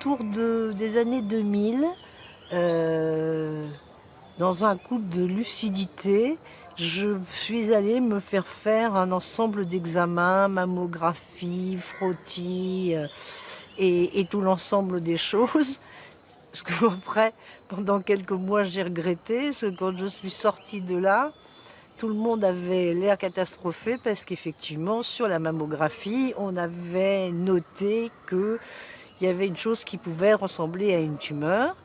autour des années 2000, dans un coup de lucidité, je suis allée me faire un ensemble d'examens, mammographie, frottis et tout l'ensemble des choses. Parce que après, pendant quelques mois, j'ai regretté, parce que quand je suis sortie de là, tout le monde avait l'air catastrophé parce qu'effectivement, sur la mammographie, on avait noté qu'il y avait une chose qui pouvait ressembler à une tumeur.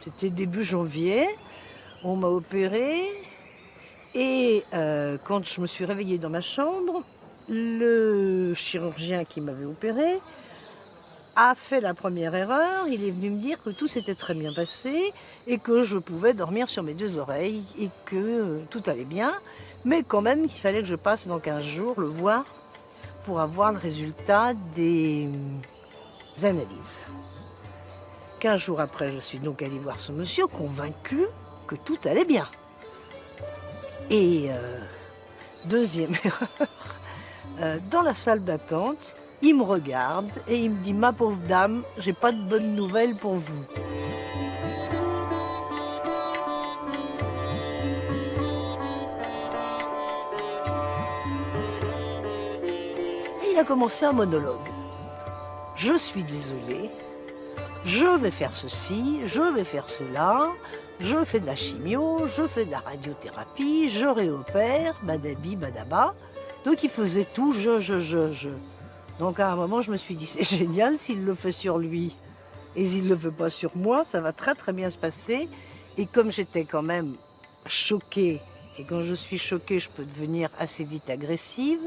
C'était début janvier, on m'a opérée et quand je me suis réveillée dans ma chambre, le chirurgien qui m'avait opérée a fait la première erreur. Il est venu me dire que tout s'était très bien passé et que je pouvais dormir sur mes deux oreilles et que tout allait bien. Mais quand même, il fallait que je passe dans 15 jours le voir pour avoir le résultat des analyses. 15 jours après, je suis donc allée voir ce monsieur, convaincu que tout allait bien. Et deuxième erreur, dans la salle d'attente, il me regarde et il me dit « Ma pauvre dame, j'ai pas de bonnes nouvelles pour vous. » Et il a commencé un monologue. « Je suis désolée, je vais faire ceci, je vais faire cela, je fais de la chimio, je fais de la radiothérapie, je réopère, badabi, badaba. » Donc il faisait tout, je. Donc à un moment, je me suis dit, c'est génial, s'il le fait sur lui et s'il ne le fait pas sur moi, ça va très très bien se passer. Et comme j'étais quand même choquée, et quand je suis choquée, je peux devenir assez vite agressive,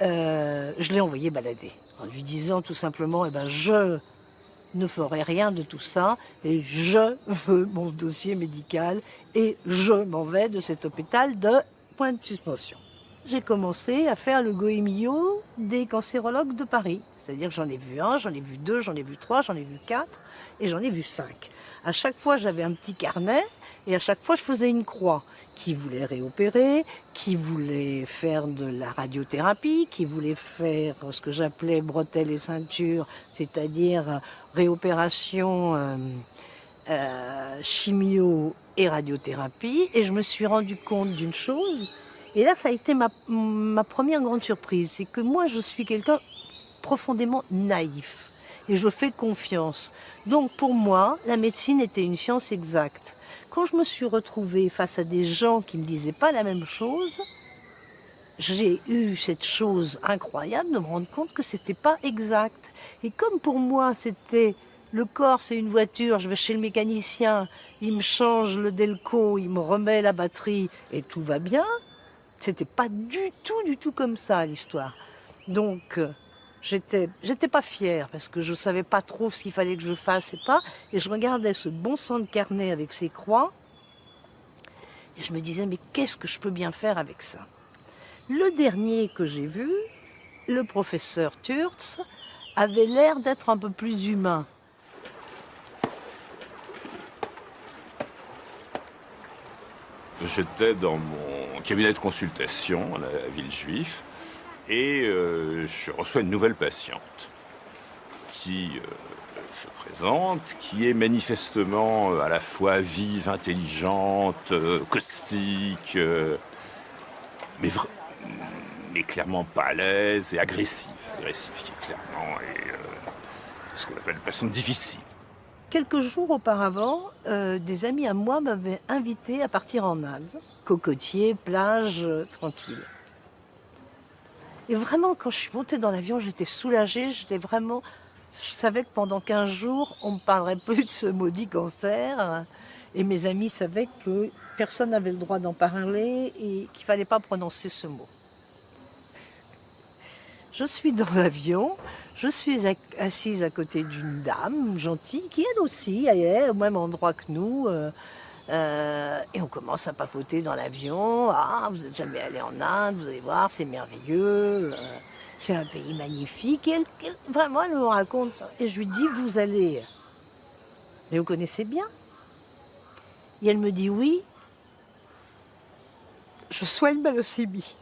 je l'ai envoyé balader, en lui disant tout simplement, eh ben, je ne ferai rien de tout ça, et je veux mon dossier médical, et je m'en vais de cet hôpital de point de suspension. J'ai commencé à faire le goémillot des cancérologues de Paris. C'est-à-dire que j'en ai vu un, j'en ai vu deux, j'en ai vu trois, j'en ai vu quatre et j'en ai vu cinq. À chaque fois, j'avais un petit carnet et à chaque fois, je faisais une croix. Qui voulait réopérer, qui voulait faire de la radiothérapie, qui voulait faire ce que j'appelais bretelles et ceintures, c'est-à-dire réopération, chimio et radiothérapie. Et je me suis rendu compte d'une chose. Et là, ça a été ma première grande surprise. C'est que moi, je suis quelqu'un profondément naïf. Et je fais confiance. Donc, pour moi, la médecine était une science exacte. Quand je me suis retrouvée face à des gens qui ne me disaient pas la même chose, j'ai eu cette chose incroyable de me rendre compte que c'était pas exact. Et comme pour moi, c'était le corps, c'est une voiture, je vais chez le mécanicien, il me change le Delco, il me remet la batterie et tout va bien. C'était pas du tout comme ça l'histoire. Donc j'étais pas fière parce que je savais pas trop ce qu'il fallait que je fasse et pas. Et je regardais ce bon sang de carnet avec ses croix et je me disais mais qu'est-ce que je peux bien faire avec ça? Le dernier que j'ai vu, le professeur Turtz, avait l'air d'être un peu plus humain. J'étais dans mon cabinet de consultation à la Villejuif et je reçois une nouvelle patiente qui se présente, qui est manifestement à la fois vive, intelligente, caustique, mais clairement pas à l'aise et agressive. Agressive qui est clairement ce qu'on appelle une patiente difficile. Quelques jours auparavant, des amis à moi m'avaient invité à partir en Inde. Cocotier, plage, tranquille. Et vraiment, quand je suis montée dans l'avion, j'étais soulagée, je savais que pendant 15 jours, on ne me parlerait plus de ce maudit cancer. Et mes amis savaient que personne n'avait le droit d'en parler et qu'il ne fallait pas prononcer ce mot. Je suis dans l'avion, je suis assise à côté d'une dame gentille qui elle aussi est au même endroit que nous. Et on commence à papoter dans l'avion. Ah, vous n'êtes jamais allé en Inde, vous allez voir, c'est merveilleux. C'est un pays magnifique. Et vraiment, elle me raconte ça. Et je lui dis, vous allez... Mais vous connaissez bien? Et elle me dit, oui, je soigne ma leucémie.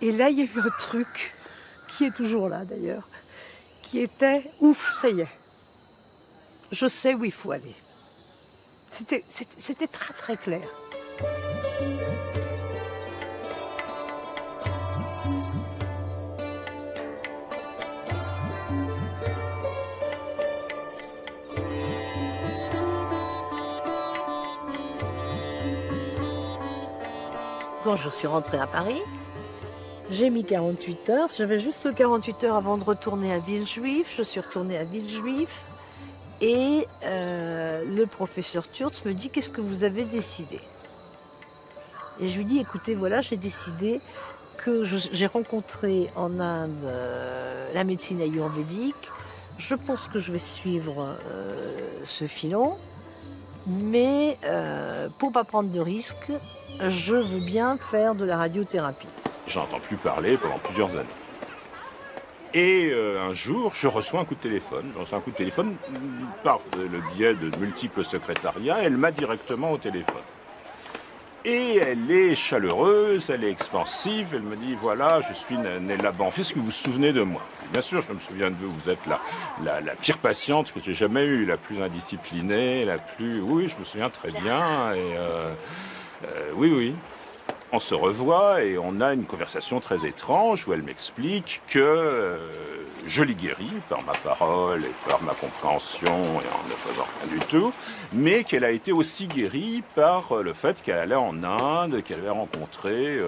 Et là, il y a eu un truc qui est toujours là d'ailleurs, qui était « Ouf, ça y est, je sais où il faut aller ». C'était très très clair. Quand je suis rentrée à Paris, j'ai mis 48 heures. J'avais juste 48 heures avant de retourner à Villejuif. Je suis retournée à Villejuif. Et le professeur Turtz me dit « Qu'est-ce que vous avez décidé ?» Et je lui dis « Écoutez, voilà, j'ai décidé que j'ai rencontré en Inde la médecine ayurvédique. Je pense que je vais suivre ce filon. Mais pour ne pas prendre de risques, je veux bien faire de la radiothérapie. » J'en entends plus parler pendant plusieurs années. Et un jour, je reçois un coup de téléphone. Je reçois un coup de téléphone par le biais de multiples secrétariats. Elle m'a directement au téléphone. Et elle est chaleureuse, elle est expansive. Elle me dit, voilà, je suis Nella Banfi, est-ce que vous vous souvenez de moi? Bien sûr, je me souviens de vous. Vous êtes la pire patiente que j'ai jamais eue, la plus indisciplinée, la plus... Oui, je me souviens très bien. Et oui. On se revoit et on a une conversation très étrange où elle m'explique que je l'ai guérie par ma parole et par ma compréhension et en ne faisant rien du tout, mais qu'elle a été aussi guérie par le fait qu'elle allait en Inde, qu'elle avait rencontré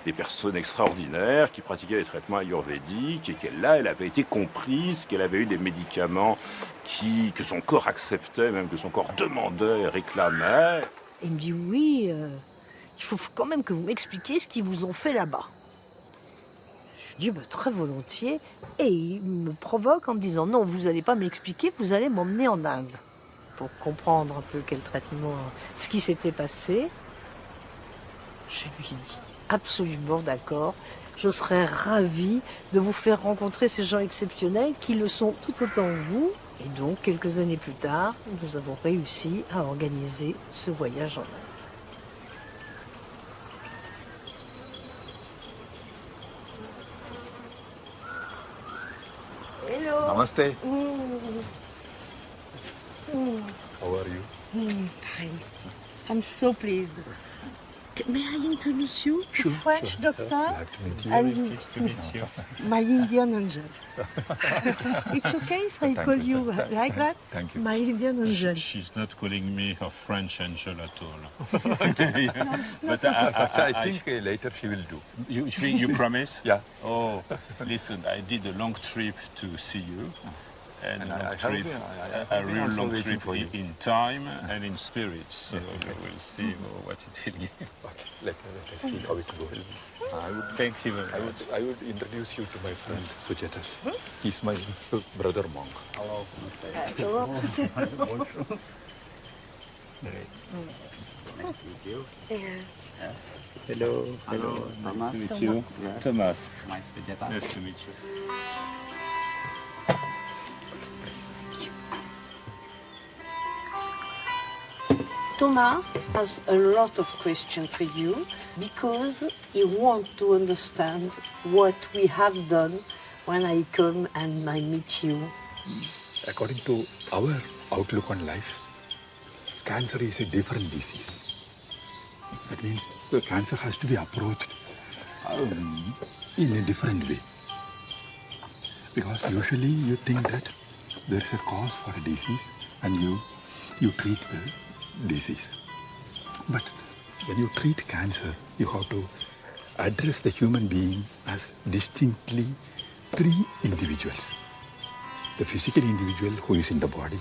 des personnes extraordinaires qui pratiquaient des traitements ayurvédiques et qu'elle avait été comprise, qu'elle avait eu des médicaments que son corps acceptait, même que son corps demandait et réclamait. Et il me dit oui... Il faut quand même que vous m'expliquiez ce qu'ils vous ont fait là-bas. Je lui dis très volontiers. Et il me provoque en me disant non, vous n'allez pas m'expliquer, vous allez m'emmener en Inde. Pour comprendre un peu quel traitement, ce qui s'était passé. Je lui ai dit absolument d'accord. Je serais ravie de vous faire rencontrer ces gens exceptionnels qui le sont tout autant que vous. Et donc, quelques années plus tard, nous avons réussi à organiser ce voyage en Inde. Hello. Namaste. How are you? Hi. I'm so pleased. May I introduce you to French doctor Glad to meet you. and Pleased to meet you. my Indian angel? It's okay if I call you like that? Thank you. My Indian angel. She's not calling me her French angel at all. No, it's not. But I think later she will do. you promise? Yeah. Oh, listen, I did a long trip to see you. And And a long I have trip, been- I have a been real also long waiting trip for you. in time and in spirit. So you will see what it will give. Okay. Let us see how it goes. I would Thank you very much. I would introduce you to my friend Suchetas. He's my brother monk. Nice to meet you. Yes. Hello. Thomas. Nice to meet you. Yes. Thomas. Nice to get Nice to meet you. Thomas has a lot of questions for you because he wants to understand what we have done when I come and I meet you. According to our outlook on life, cancer is a different disease. That means the cancer has to be approached in a different way. Because usually you think that there is a cause for a disease and you treat the disease. But when you treat cancer, you have to address the human being as distinctly three individuals. The physical individual who is in the body,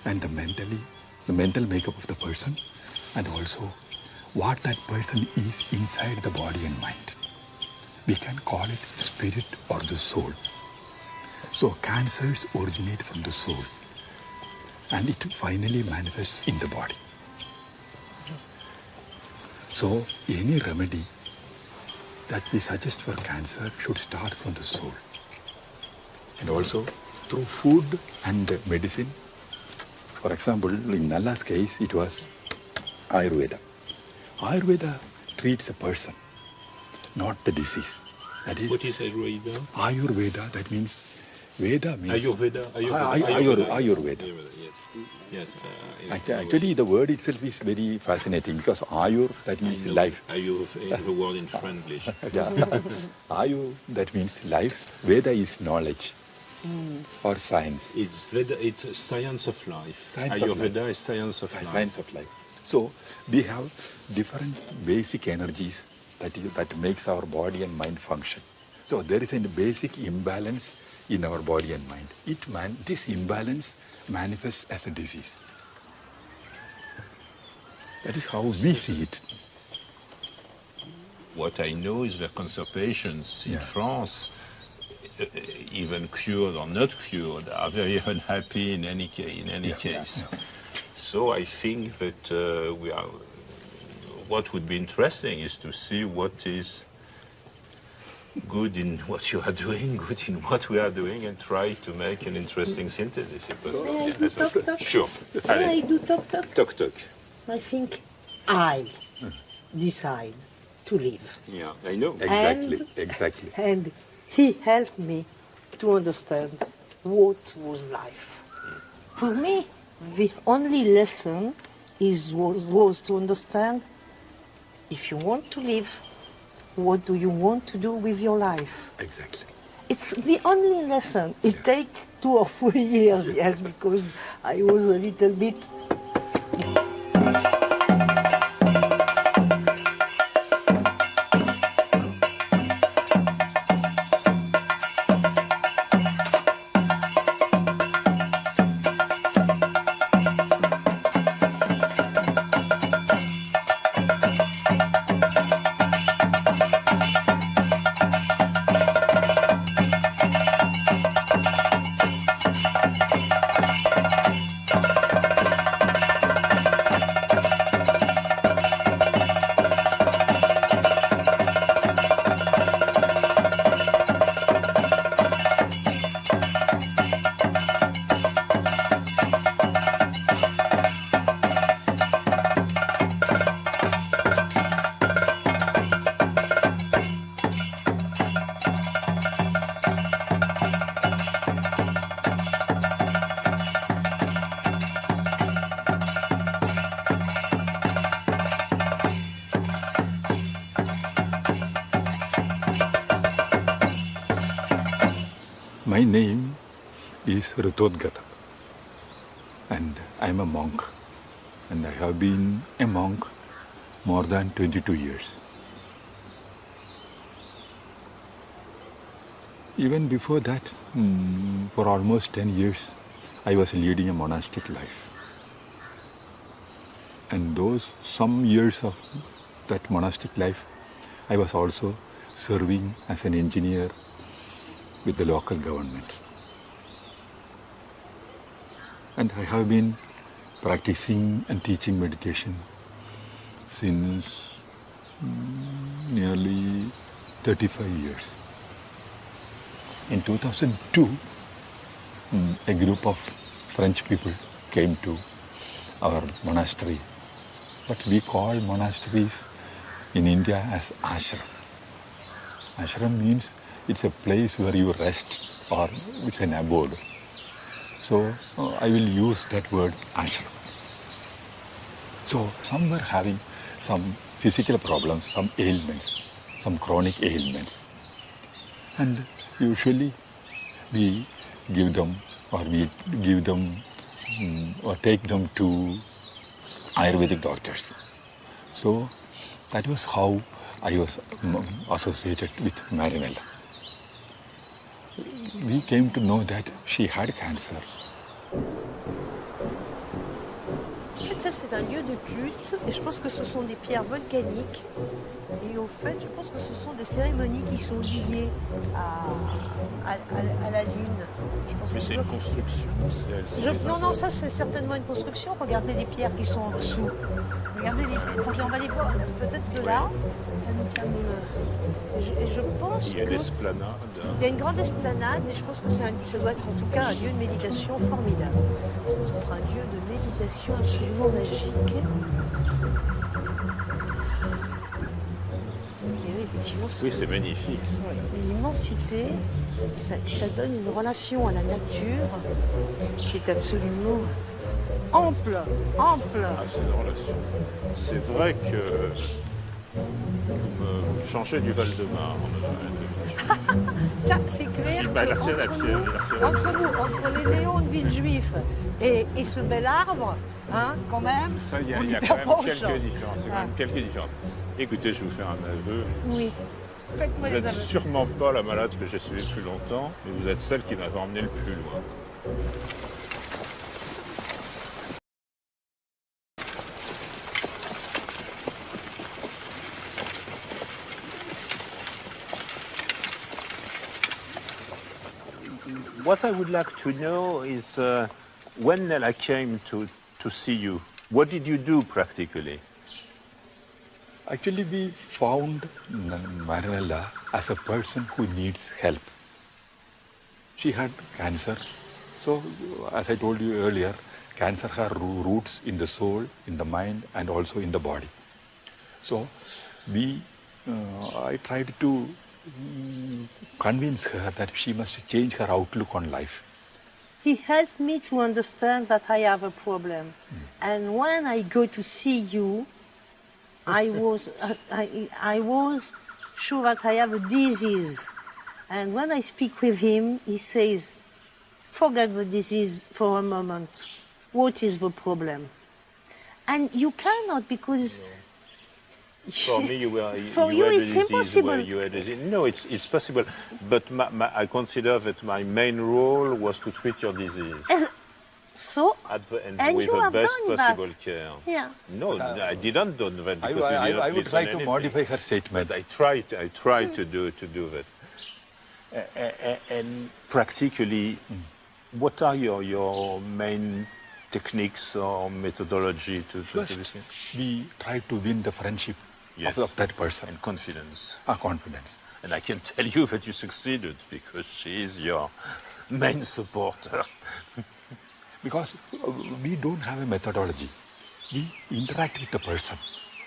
and the mental makeup of the person, and also what that person is inside the body and mind. We can call it spirit or the soul. So cancers originate from the soul, and it finally manifests in the body. So any remedy that we suggest for cancer should start from the soul. And also through food and medicine. For example, in Nalla's case, it was Ayurveda. Ayurveda treats a person, not the disease. That is What is Ayurveda? Ayurveda. That means Veda means Ayurveda. Ayurveda. Yes. Actually, the word itself is very fascinating because Ayur, that means life. Ayur is a word in Franglish. Ayu, that means life. Veda is knowledge or science. It's Veda. It's a science of life. Science of Ayurveda is science of life. Science of life. So we have different basic energies that makes our body and mind function. So there is a basic imbalance in our body and mind. This imbalance manifests as a disease. That is how we see it. What I know is that cancer patients in France, even cured or not cured, are very unhappy in any case. Yeah. So I think that what would be interesting is to see what is good in what you are doing, good in what we are doing, and try to make an interesting synthesis. If possible. May I do talk? Sure. May I Allez. do talk? Talk. I think I decide to live. Yeah, I know. Exactly. And he helped me to understand what was life. For me, the only lesson was to understand if you want to live, what do you want to do with your life? Exactly. It's the only lesson. It takes 2 or 3 years, yes, because I was a little bit. My name is Ritodgata, and I'm a monk, and I have been a monk more than 22 years. Even before that, for almost 10 years, I was leading a monastic life. And some years of that monastic life, I was also serving as an engineer with the local government. And I have been practicing and teaching meditation since nearly 35 years. In 2002, a group of French people came to our monastery. What we call monasteries in India as ashram. Ashram means it's a place where you rest, or it's an abode. So I will use that word ashram. So some were having some physical problems, some ailments, some chronic ailments. And usually we give them or take them to Ayurvedic doctors. So that was how I was associated with Marinella. We came to know that she had cancer. En fait, ça c'est un lieu de culte et je pense que ce sont des pierres volcaniques. Et au fait, je pense que ce sont des cérémonies qui sont liées à la Lune. Je pense Mais que c'est une construction. non, ça c'est certainement une construction. Regardez les pierres qui sont en dessous. Regardez les. Attendez, on va les voir peut-être de là. Et je pense Il y a que. l'esplanade. Il y a une grande esplanade et je pense que ça doit être en tout cas un lieu de méditation formidable. Ça doit être un lieu de méditation absolument magique. Et oui, effectivement, Oui, c'est magnifique. l'immensité, ça donne une relation à la nature qui est absolument ample, ample. Ah, c'est une relation. C'est vrai que vous me changez du Val-de-Marne. Ça, c'est clair Bah, la que tienne, la entre tienne, nous, la tienne. entre nous, entre les Léons de Villejuif et ce bel arbre, hein, quand même, Ça, il y a, on il y a n'y quand perd même pas au quelques change. différences. Il y a quand Ah. même quelques différences. Écoutez, je vais vous faire un aveu. Oui. Faites-moi Vous les n'êtes aveux. sûrement pas la malade que j'ai suivie le plus longtemps, mais vous êtes celle qui m'avait emmené le plus loin. What I would like to know is when Nella came to see you, what did you do practically? Actually, we found Marinella as a person who needs help. She had cancer. So, as I told you earlier, cancer has roots in the soul, in the mind, and also in the body. So, I tried to convince her that she must change her outlook on life. He helped me to understand that I have a problem. And when I go to see you, I was sure that I have a disease. And when I speak with him, he says, forget the disease for a moment. What is the problem? And you cannot, because For me, For you, had a it's disease impossible. where you had a disease. No, it's possible. But I consider that my main role was to treat your disease so, at the end and with you the have best done possible that. care. Yeah. No, I didn't do that I, because you didn't I would listen try to anything. modify her statement. But I tried to do that. And practically, what are your main techniques or methodology to First, this? we try to win the friendship Yes. of that person, And confidence. confidence. And I can tell you that you succeeded because she is your main supporter. Because we don't have a methodology. We interact with the person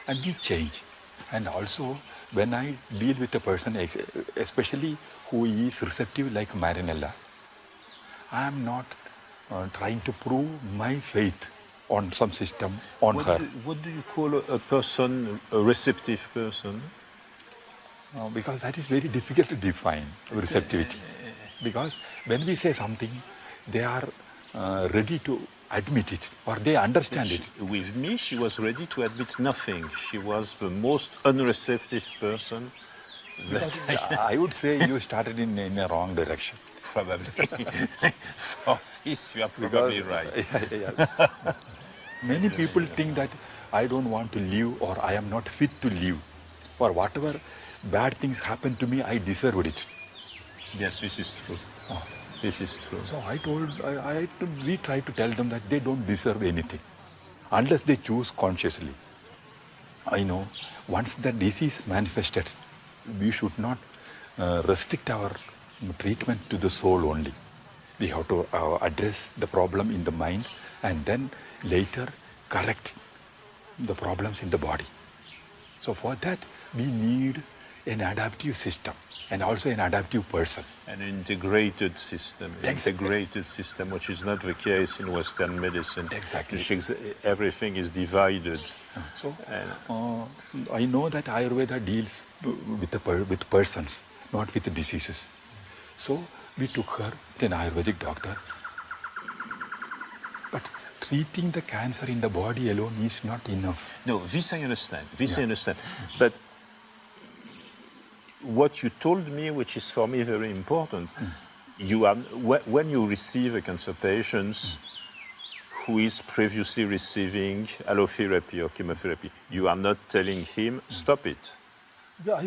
and we change. And also, when I deal with a person, especially who is receptive like Marinella, I am not trying to prove my faith on some system on her. What do you call a person, a receptive person? Because that is very difficult to define, receptivity. Because when we say something, they are ready to admit it or they understand it. With me, she was ready to admit nothing. She was the most unreceptive person that I would say you started in a wrong direction. probably. For this, you are probably right. Many people think that I don't want to live or I am not fit to live. Or whatever bad things happen to me, I deserved it. Yes, this is true. This is true. So we try to tell them that they don't deserve anything unless they choose consciously. I know once the disease manifested, we should not restrict our treatment to the soul only. We have to address the problem in the mind and then later correct the problems in the body. So for that, we need an adaptive system and also an adaptive person. An integrated system. Exactly. Integrated system, which is not the case in Western medicine. Exactly. Everything is divided. So I know that Ayurveda deals with persons, not with diseases. So we took her to an Ayurvedic doctor. But treating the cancer in the body alone is not enough. No, this I understand. I understand. But what you told me, which is for me very important, you are when you receive a cancer patient who is previously receiving allotherapy or chemotherapy, you are not telling him stop it. Yeah, I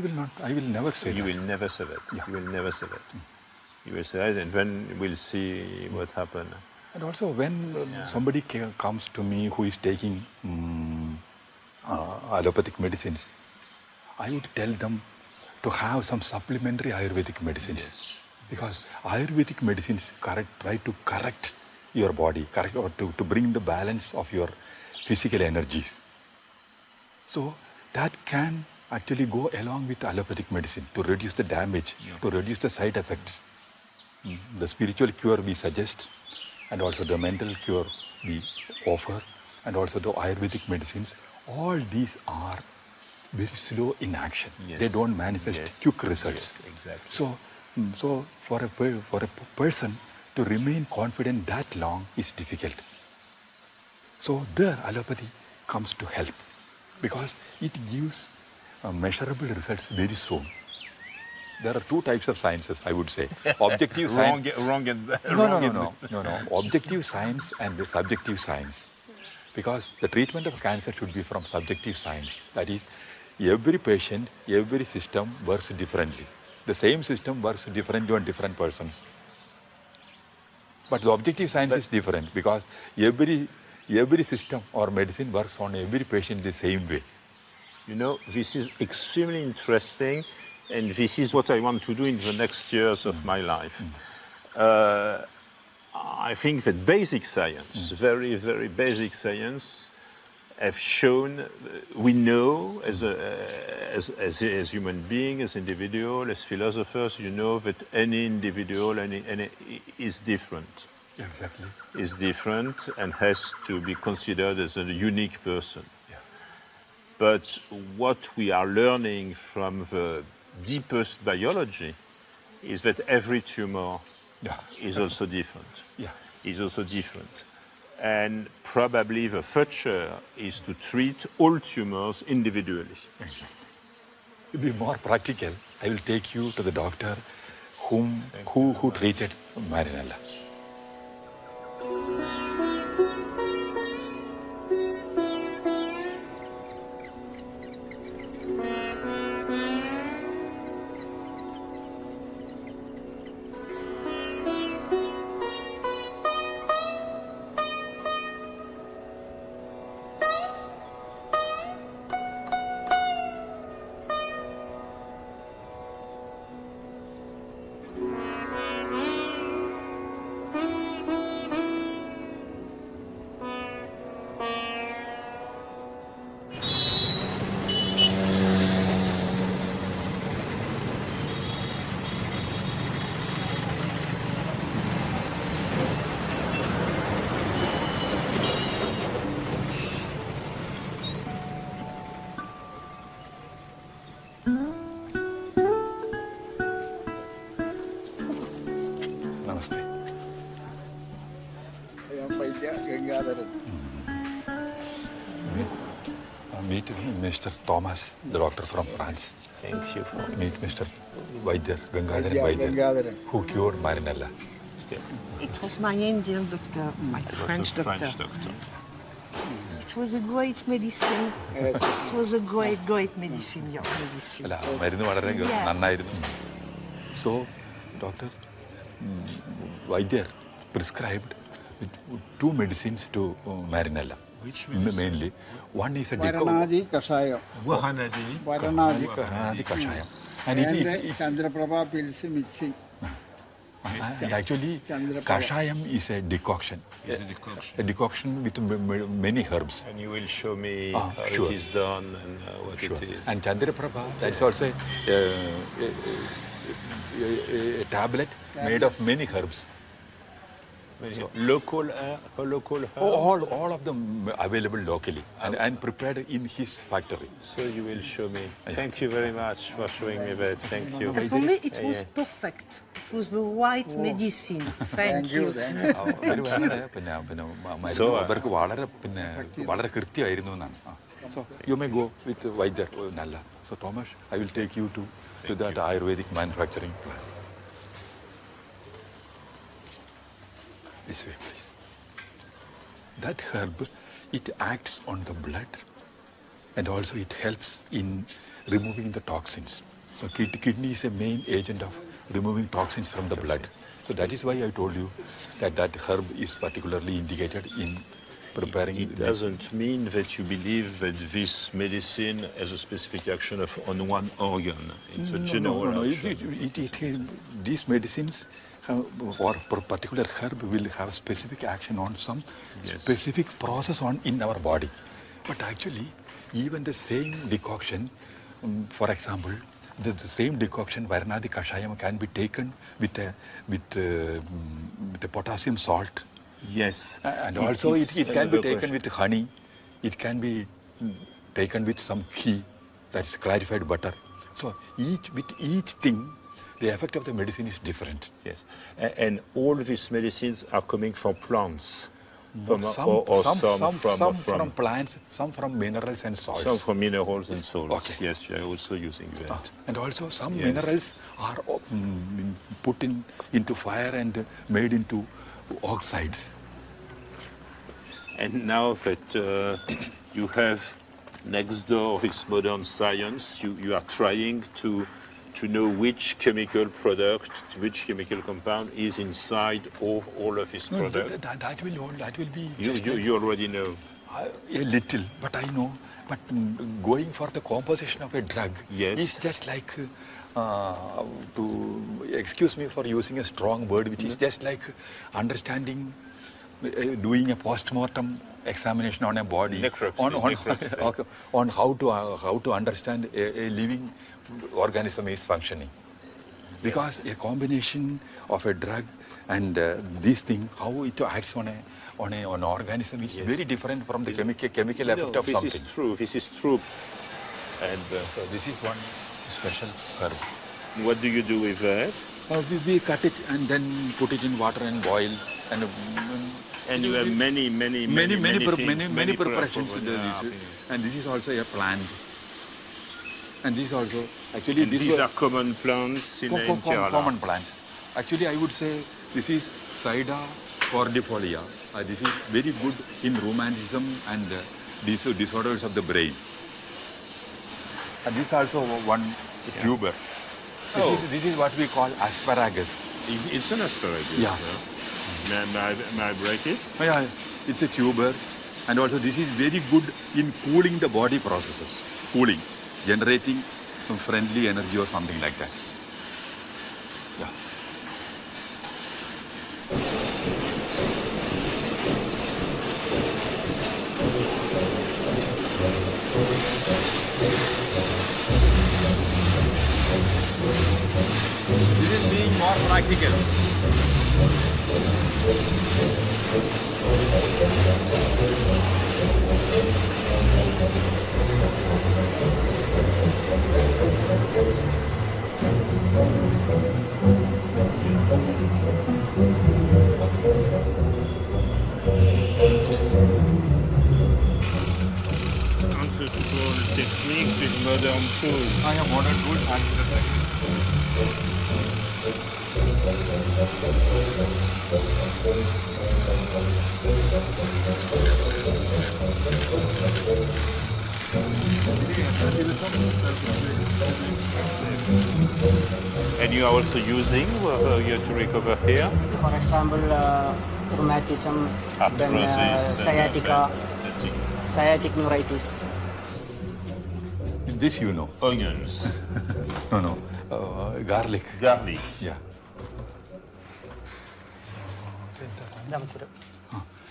will never say You that. will never say that. Yeah. You will never say that. You will say that, and then we'll see what happens. And also when somebody comes to me who is taking allopathic medicines, I would tell them to have some supplementary Ayurvedic medicines. Yes. Because Ayurvedic medicines try to correct your body, or to bring the balance of your physical energies. So that can actually go along with allopathic medicine to reduce the damage, to reduce the side effects. The spiritual cure we suggest, and also the mental cure we offer, and also the Ayurvedic medicines, all these are very slow in action. Yes. They don't manifest Yes. quick results. Yes, exactly. So for a person to remain confident that long is difficult. So there allopathy comes to help because it gives measurable results very soon. There are two types of sciences, I would say. Objective science. Wrong and No. Objective science and the subjective science. Because the treatment of cancer should be from subjective science. That is, every patient, every system works differently. The same system works differently on different persons. But the objective science is different because every system or medicine works on every patient the same way. You know, this is extremely interesting, and this is what I want to do in the next years of my life. I think that basic science, very, very basic science, have shown, we know as human beings, as individuals, as philosophers, you know that any individual is different. Exactly. Is different and has to be considered as a unique person. But what we are learning from the deepest biology is that every tumor is also different. Is also different. And probably the future is to treat all tumors individually. To be more practical, I will take you to the doctor who treated Marinella. Namaste. I am Vaidya Gangadharan. Meet Mr. Thomas, the doctor from France. Thank you for Meet Mr. Vaidya Gangadharan, Gangadharan. who cured Marinella. It was my Indian doctor, my French doctor. It was a great medicine. It was a great medicine, your medicine. അല്ല മരുന്ന് വളരെ നന്നായിരുന്നു. So, doctor, Vaidya prescribed two medicines to Marinella. Which mainly? One is a Varanadi Kashayam. Varanadi Kashayam. And it's Chandraprabha pills mixing. and actually, Kashayam is a decoction. A decoction with many herbs. And you will show me how sure. it is done and what it is. And Chandraprabha, that is also a tablet made of many herbs. Local herb? All of them available locally and prepared in his factory. So you will show me. Thank you very much for showing me that. Thank you. And for me, it was perfect. It was the right medicine. Thank you. അവർക്ക് വളരെ കൃത്യമായിരുന്നു എന്നാണ്. So you may go with Vaidya Nalla. So Thomas, I will take you to that Ayurvedic manufacturing plant. This way, please. That herb, it acts on the blood and also it helps in removing the toxins. So kidney is a main agent of removing toxins from the blood. So that is why I told you that herb is particularly indicated in preparing. It doesn't mean that you believe that this medicine has a specific action on one organ. It's a general action. These medicines for particular herb will have specific action on some specific process in our body. But actually, even the same decoction For example, the same decoction, Varanadi Kashayam, can be taken with the potassium salt. Yes. And also it can be another taken question. with honey. It can be taken with some ghee, that's clarified butter. So with each thing, the effect of the medicine is different. Yes. And all these medicines are coming from plants. Some from plants, some from minerals and salts. Some from minerals and salts. Okay. Yes, you are also using that. And also some Yes. minerals are put into fire and made into oxides. And now that you have next door this modern science, you are trying to know which chemical product, which chemical compound is inside of all of this No, product. that will be You already know. a little, but I know. But going for the composition of a drug Yes. is just like to excuse me for using a strong word, which is just like understanding, doing a post-mortem examination on a body, Necropsy. on how to understand a living organism is functioning. Because a combination of a drug and this thing, how it acts on an organism is very different from the chemical effect of something. This is true. And So this is one special herb. what do you do with that? We cut it and then put it in water and boil. And you have many preparations. And this is also a plant. And this also, actually, These are common plants in Kerala. common plants. Actually, I would say this is Saida cordifolia. This is very good in rheumatism and disorders of the brain. And this is also one tuber. This is what we call asparagus. It's an asparagus. Yeah. May I break it? Yeah, it's a tuber. And also this is very good in cooling the body processes. Cooling, generating some friendly energy or something like that. Yeah. This is being more practical. Ancestral technique with modern tools. I have modern tools and And you are also using here to recover here? For example, rheumatism, then Arthrosis, sciatica, fatigue. sciatic neuritis. this you know. Onions, No, garlic. garlic. Yeah. Damatpura.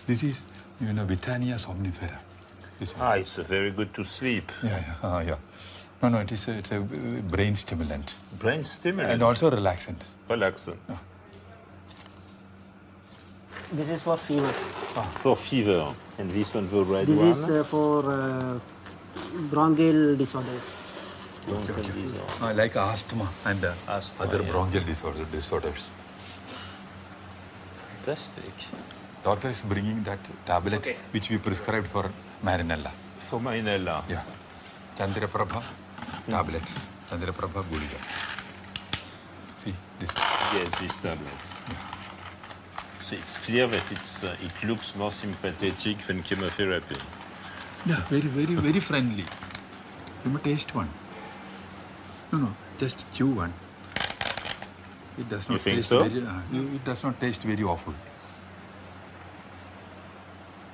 This is, Withania somnifera. This one. It's very good to sleep. Yeah. No, it's a brain stimulant Brain stimulant. and also relaxant. Relaxant. This is for fever. For fever. And this one, the red This one? is for bronchial disorders. Like asthma and Asthma, other yeah. bronchial disorders. Fantastic. Doctor is bringing that tablet which we prescribed for Marinella. For Marinella. Yeah. Chandraprabha tablet. Chandraprabha Gulika. See, this. Yes, these tablets. So it's clear that it looks more sympathetic than chemotherapy. Yeah, very friendly. You may taste one. No, just chew one. It does You not think taste so? it does not taste very awful.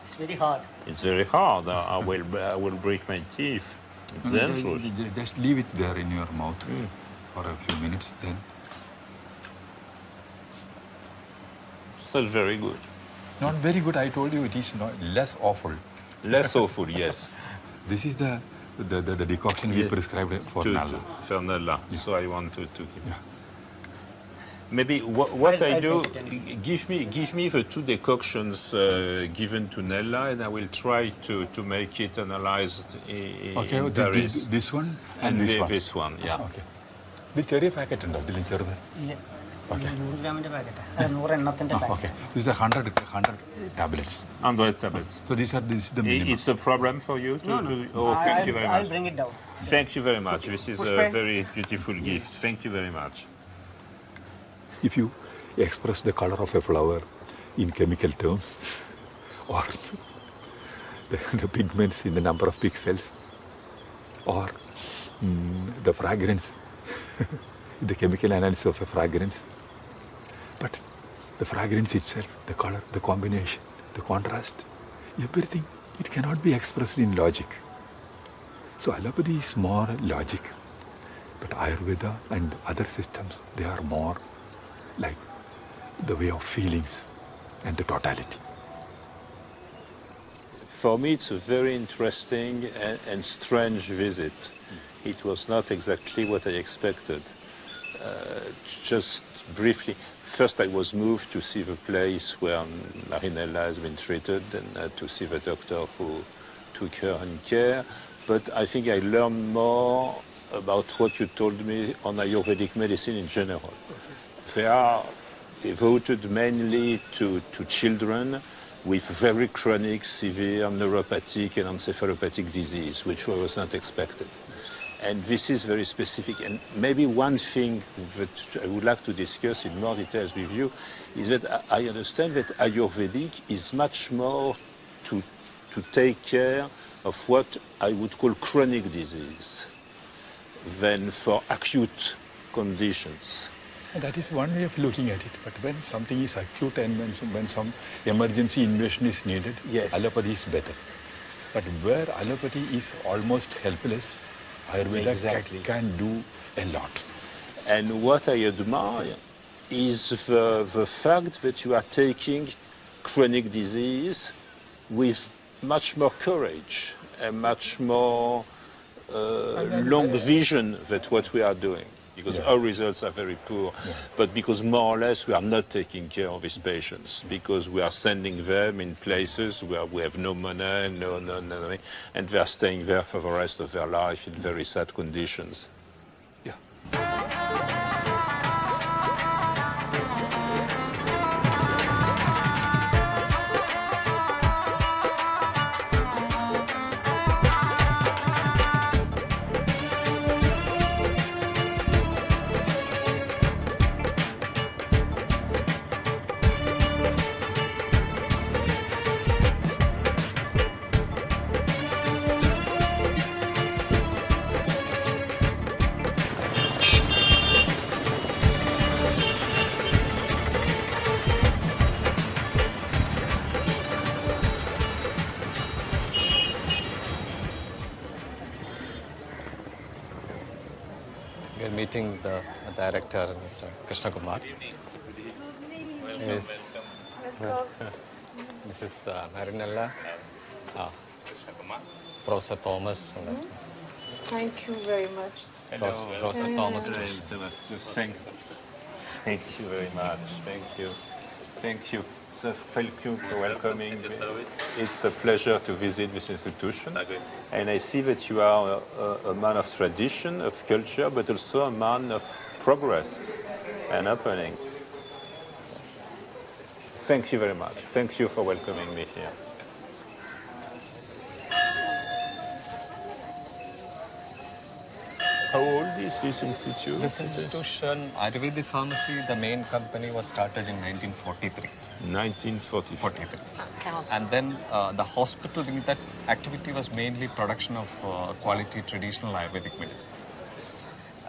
It's very hard. It's very hard. I will break my teeth. It's dangerous. Just leave it there in your mouth for a few minutes, then. That's very good. Not very good, I told you, it is not less awful. Less awful, yes. This is the the decoction we Yes. prescribed for Nalla. For Nalla. So I want to keep. Yeah. Maybe what I'll I do, take it give me the two decoctions given to Nella, and I will try to make it analyzed in Paris. This one and this one. This one, yeah. Okay. The cherry packet ഉണ്ടോ ഇതിലും ചെറുത്? ഇല്ല Okay. 100 ഗ്രാമിൻ്റെ പാക്കറ്റാണ് 100 എണ്ണത്തിൻ്റെ Ah, okay. This is 100 tablets. 100 tablets. So this is the minimum. It's a problem for you to, No. Oh, thank you very I'll much. bring it down. Thank you very much. This is a Pushpa. very beautiful gift. Thank you very much. If you express the color of a flower in chemical terms, or the pigments in the number of pixels, or the fragrance, the chemical analysis of a fragrance, but the fragrance itself, the color, the combination, the contrast, everything, it cannot be expressed in logic. So allopathy is more logic, but Ayurveda and other systems, they are more like the way of feelings and the totality. For me, it's a very interesting and strange visit. It was not exactly what I expected. Just briefly, first I was moved to see the place where Marinella has been treated and to see the doctor who took her in care. But I think I learned more about what you told me on Ayurvedic medicine in general. They are devoted mainly to children with very chronic, severe neuropathic and encephalopathic disease, which was not expected. And this is very specific. And maybe one thing that I would like to discuss in more details with you is that I understand that Ayurvedic is much more to take care of what I would call chronic disease than for acute conditions. And that is one way of looking at it. But when something is acute and when some emergency invasion is needed, Yes. allopathy is better. But where allopathy is almost helpless, Ayurveda Exactly. can do a lot. And what I admire is the fact that you are taking chronic disease with much more courage and much more long vision than what we are doing. Because Yeah. our results are very poor, but because more or less we are not taking care of these patients, because we are sending them in places where we have no money, no, and they are staying there for the rest of their life in very sad conditions. Yeah. We're meeting the director, Mr. Krishna Kumar. Yes. Mrs. Marinella, Professor Thomas. Thank you very much. Professor Thomas. Thank you very much. Thank you. Thank you. So thank you for welcoming me. It's a pleasure to visit this institution. And I see that you are a man of tradition, of culture, but also a man of progress and opening. Thank you very much. Thank you for welcoming me here. How old is this institute? This institution, Ayurvedic Pharmacy, the main company was started in 1943. 1943. And then the hospital, that activity was mainly production of quality traditional Ayurvedic medicine.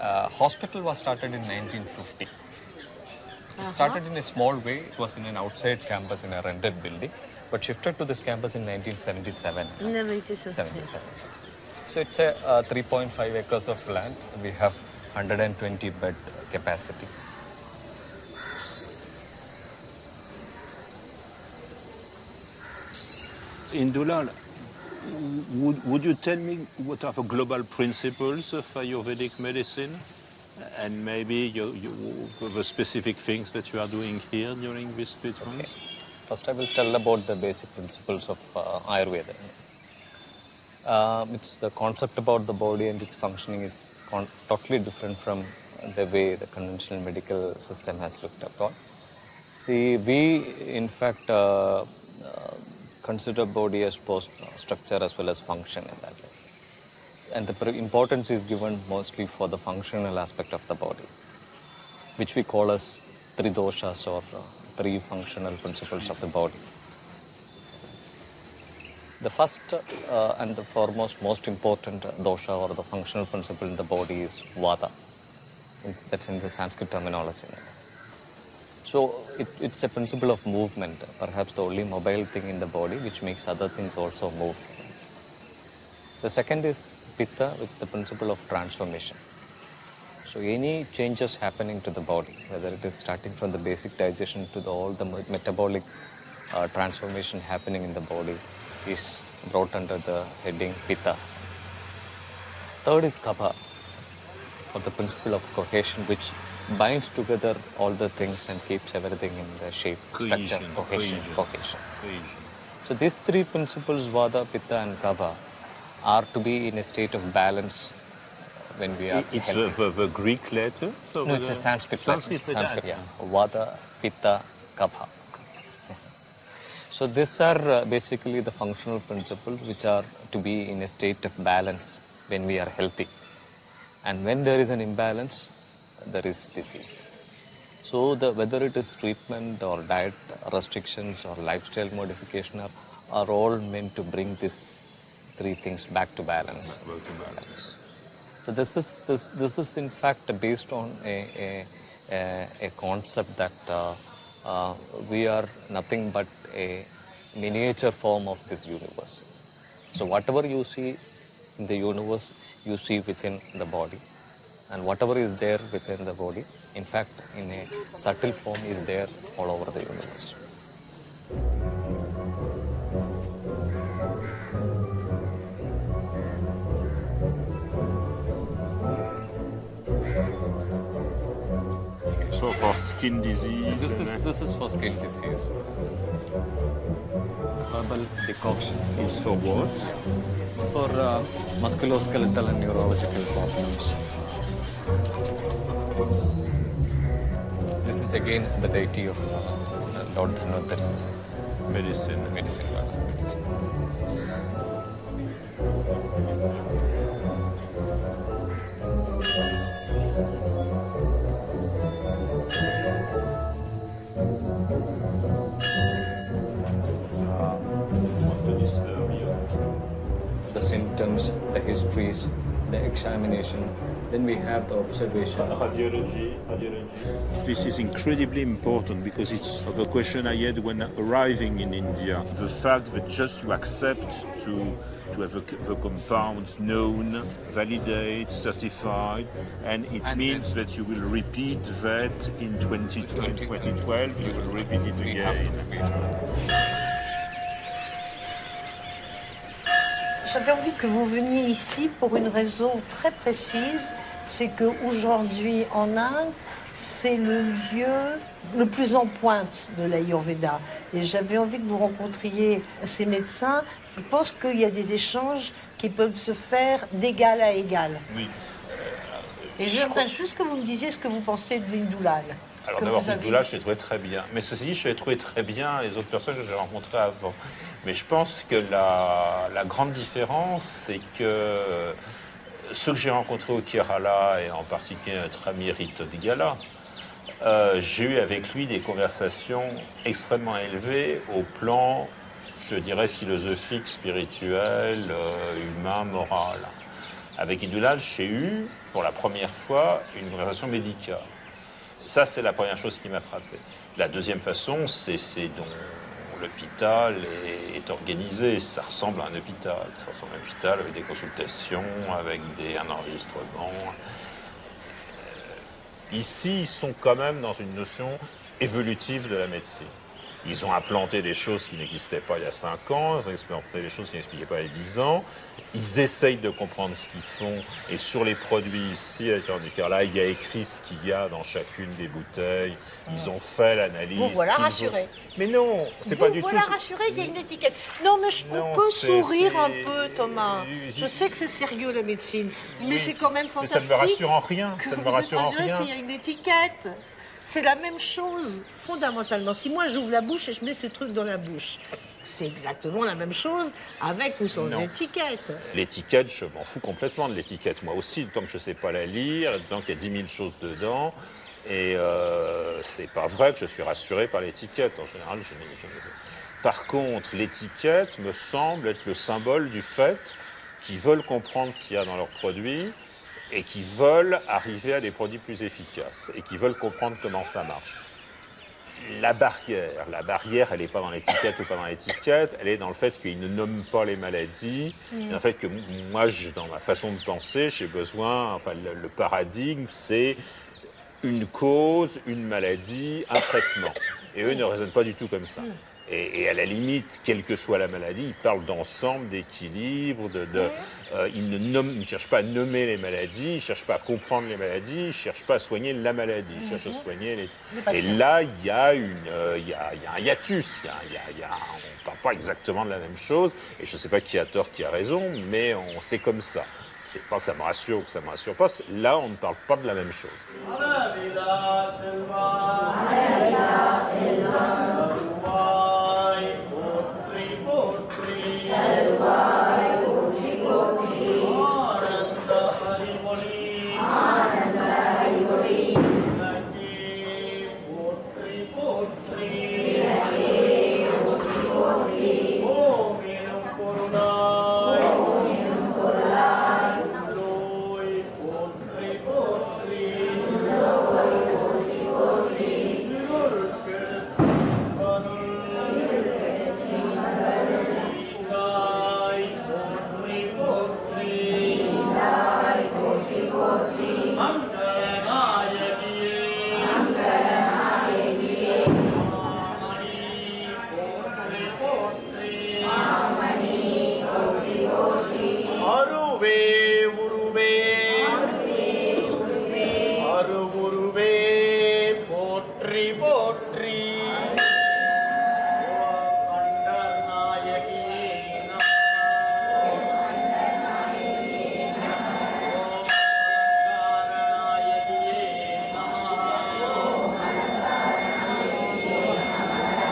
Hospital was started in 1950. It started in a small way. It was in an outside campus in a rented building, but shifted to this campus in 1977. 77. So it's a 3.5 acres of land. We have 120 bed capacity. In Dulal, Would you tell me what are the global principles of Ayurvedic medicine? And maybe the specific things that you are doing here during this treatment? Okay. First, I will tell about the basic principles of Ayurveda. It's the concept about the body and its functioning is totally different from the way the conventional medical system has looked upon. See, we in fact consider body as both structure as well as function in that way. And the importance is given mostly for the functional aspect of the body, which we call as three doshas or three functional principles of the body. The first and the foremost, most important dosha or the functional principle in the body is Vata. That's in the Sanskrit terminology. So it's a principle of movement, perhaps the only mobile thing in the body which makes other things also move. The second is Pitta, which is the principle of transformation. So any changes happening to the body, whether it is starting from the basic digestion to all the metabolic transformation happening in the body, is brought under the heading Pitta. Third is Kapha, or the principle of cohesion, which binds together all the things and keeps everything in the shape, structure, cohesion. So these three principles, Vata, Pitta and Kapha, are to be in a state of balance when we are... It's the Greek letter? So no, it's a Sanskrit letter. Yeah. Vata, Pitta, Kapha. So these are basically the functional principles which are to be in a state of balance when we are healthy. And when there is an imbalance, there is disease. So whether it is treatment or diet restrictions or lifestyle modification are all meant to bring these three things back to balance. So this is in fact based on a concept that we are nothing but a miniature form of this universe. So whatever you see in the universe, you see within the body. And whatever is there within the body, in fact, in a subtle form is there all over the universe. So for skin disease? This is for skin disease. Herbal decoction. It's for what? For musculoskeletal and neurological problems. This is again the deity of Lord Dhanvantari. Medicine. Lord of medicine. The symptoms, the histories, the examination, then we have the observation. Radiology. This is incredibly important because it's the question I had when arriving in India. The fact that just you accept to have the compounds known, validate, certified, and it means that you will repeat that in 2012, you will repeat it again. J'avais envie que vous veniez ici pour une raison très précise, c'est qu'aujourd'hui en Inde, c'est le lieu le plus en pointe de l'Ayurveda. Et j'avais envie que vous rencontriez ces médecins. Je pense qu'il y a des échanges qui peuvent se faire d'égal à égal. Oui. Et j'aimerais juste que vous me disiez ce que vous pensez d'Indulal. Alors d'abord, Indulal, je l'ai trouvé très bien. Mais ceci dit, je l'ai trouvé très bien les autres personnes que j'ai rencontrées avant. Mais je pense que la grande différence, c'est que ceux que j'ai rencontrés au Kerala, et en particulier notre ami Rito Digala, j'ai eu avec lui des conversations extrêmement élevées au plan, je dirais, philosophique, spirituel, humain, moral. Avec Indulal, j'ai eu, pour la première fois, une conversation médicale. Ça, c'est la première chose qui m'a frappé. La deuxième façon, c'est dont l'hôpital est organisé. Ça ressemble à un hôpital. Ça ressemble à un hôpital avec des consultations, avec un enregistrement. Ici, ils sont quand même dans une notion évolutive de la médecine. Ils ont implanté des choses qui n'existaient pas il y a 5 ans, ils ont implanté des choses qui n'expliquaient pas il y a 10 ans. Ils essayent de comprendre ce qu'ils font. Et sur les produits ici, là, il y a écrit ce qu'il y a dans chacune des bouteilles. Ils ont fait l'analyse. Vous voilà rassuré. Mais non, c'est pas du tout... Vous voilà rassuré, il y a une étiquette. Non, mais Non, on peut c'est- sourire un c'est- peu, Thomas. Je sais que c'est sérieux, la médecine, mais c'est quand même Mais ça fantastique. ne me rassure en rien. que Ça ne vous me êtes rassure en rassuré rien. s'il y a une étiquette. C'est la même chose, fondamentalement. Si moi j'ouvre la bouche et je mets ce truc dans la bouche, c'est exactement la même chose avec ou sans Non. étiquette. L'étiquette, je m'en fous complètement de l'étiquette. Moi aussi, tant que je ne sais pas la lire, tant qu'il y a 10 000 choses dedans. Et c'est pas vrai que je suis rassuré par l'étiquette. En général, Par contre, l'étiquette me semble être le symbole du fait qu'ils veulent comprendre ce qu'il y a dans leurs produits et qu'ils veulent arriver à des produits plus efficaces et qu'ils veulent comprendre comment ça marche. La barrière, elle n'est pas dans l'étiquette ou pas dans l'étiquette, elle est dans le fait qu'ils ne nomment pas les maladies, et dans le fait que moi, dans ma façon de penser, j'ai besoin, enfin le paradigme, c'est une cause, une maladie, un traitement. Et eux ne raisonnent pas du tout comme ça. Et à la limite, quelle que soit la maladie, ils parlent d'ensemble, d'équilibre, ils ne cherchent pas à nommer les maladies, ils ne cherchent pas à comprendre les maladies, ils ne cherchent pas à soigner la maladie, ils cherchent à soigner les... Et là, il y a un hiatus, on ne parle pas exactement de la même chose, et je ne sais pas qui a tort, qui a raison, mais c'est comme ça. C'est pas que ça me rassure ou que ça ne me rassure pas, là, on ne parle pas de la même chose. அருவே உருவே அருவுருவே போற்றி போற்றி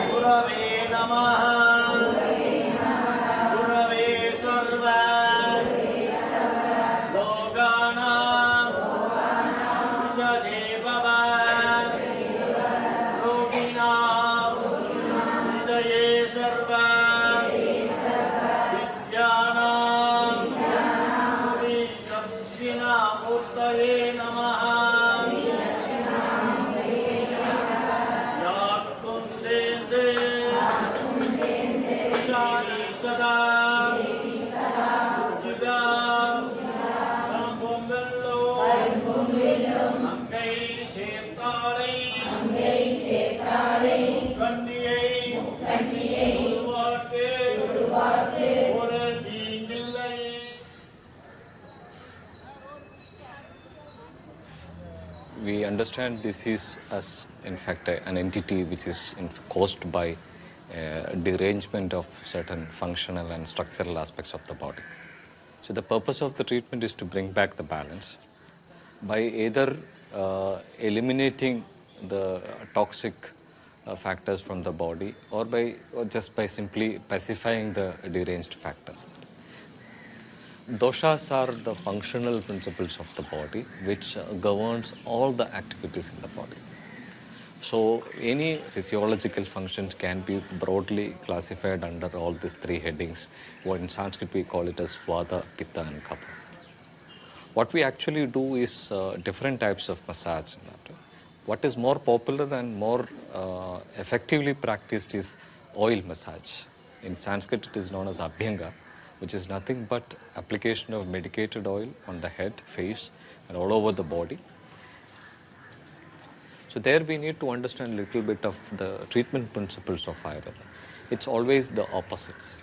குரவே நமः குரவே சர்வ लोकानां विषजे भव रोगिणां हृदये सर्व विद्यानां दक्षिणामूर्तये नमः यात्कुन्देन्दे शानि सदा उज्जिदां அங்கை சேர்த்தாரை கண்ணியை உருவாக்கு ஒரு தீங்கில்லை. We understand disease as, in fact, an entity which is caused by derangement of certain functional and structural aspects of the body. So the purpose of the treatment is to bring back the balance by either eliminating the toxic factors from the body or just by simply pacifying the deranged factors. Doshas are the functional principles of the body which governs all the activities in the body. So any physiological functions can be broadly classified under all these three headings. What in Sanskrit we call it as Vata, Pitta and Kapha. What we actually do is different types of massage. What is more popular and more effectively practiced is oil massage. In Sanskrit it is known as Abhyanga, which is nothing but application of medicated oil on the head, face and all over the body. So there we need to understand a little bit of the treatment principles of Ayurveda. It's always the opposites.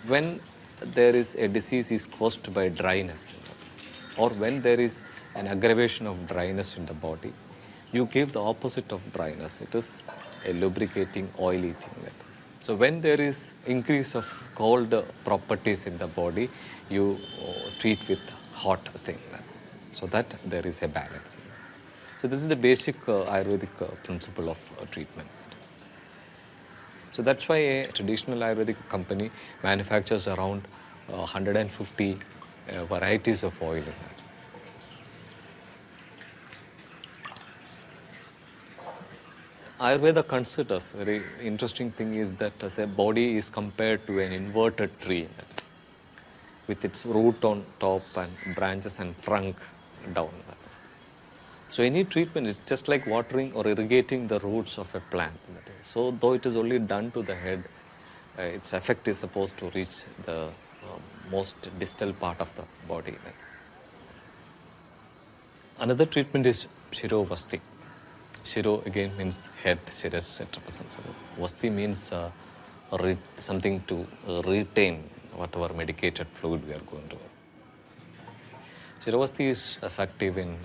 When there is a disease is caused by dryness, or when there is an aggravation of dryness in the body, you give the opposite of dryness. It is a lubricating, oily thing. So when there is increase of cold properties in the body, you treat with hot thing, so that there is a balance. So this is the basic Ayurvedic principle of treatment. So that's why a traditional Ayurvedic company manufactures around 150 varieties of oil in that. Ayurveda considers, very interesting thing is that as a body is compared to an inverted tree with its root on top and branches and trunk down. So any treatment is just like watering or irrigating the roots of a plant. So though it is only done to the head, its effect is supposed to reach the most distal part of the body. Another treatment is Shirovasti. Shiro again means head, Shiras it represents. Vasti means something to retain whatever medicated fluid we are going to. Shirovasti is effective in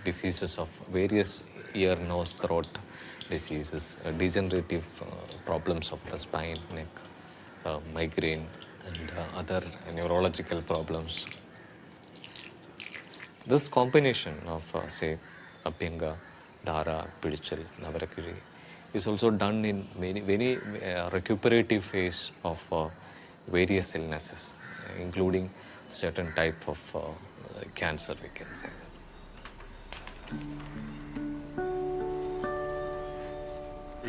diseases of various ear, nose, throat diseases, degenerative problems of the spine, neck, migraine, and other neurological problems. This combination of, say, Abhyanga, Dhara, Pidichal, Navarakiri is also done in many recuperative phase of various illnesses, including certain type of cancer, we can say.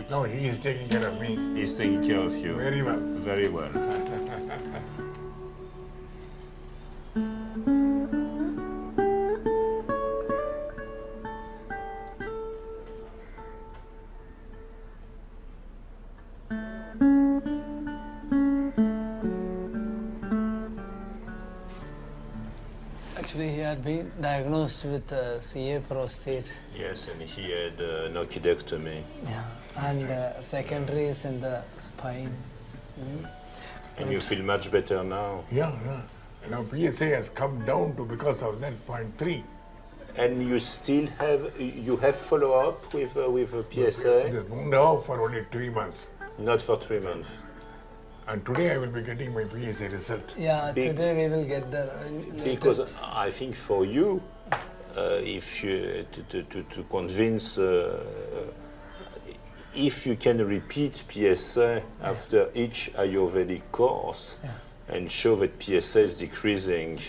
No, he is taking care of me. He's taking care of you. Very well. Very well. Actually, he had been diagnosed with CA prostate. Yes, and he had an orchidectomy. Yeah, and secondaries in the spine. And you feel much better now? Yeah. Now PSA has come down to, because of that, 0.3. And you still have follow-up with PSA? It has moved out for only 3 months. Not for 3 months. And today I will be getting my PSA result. Yeah, today we will get the Because I think for you, if you to convince, if you can repeat PSA after each Ayurvedic course and show that PSA is decreasing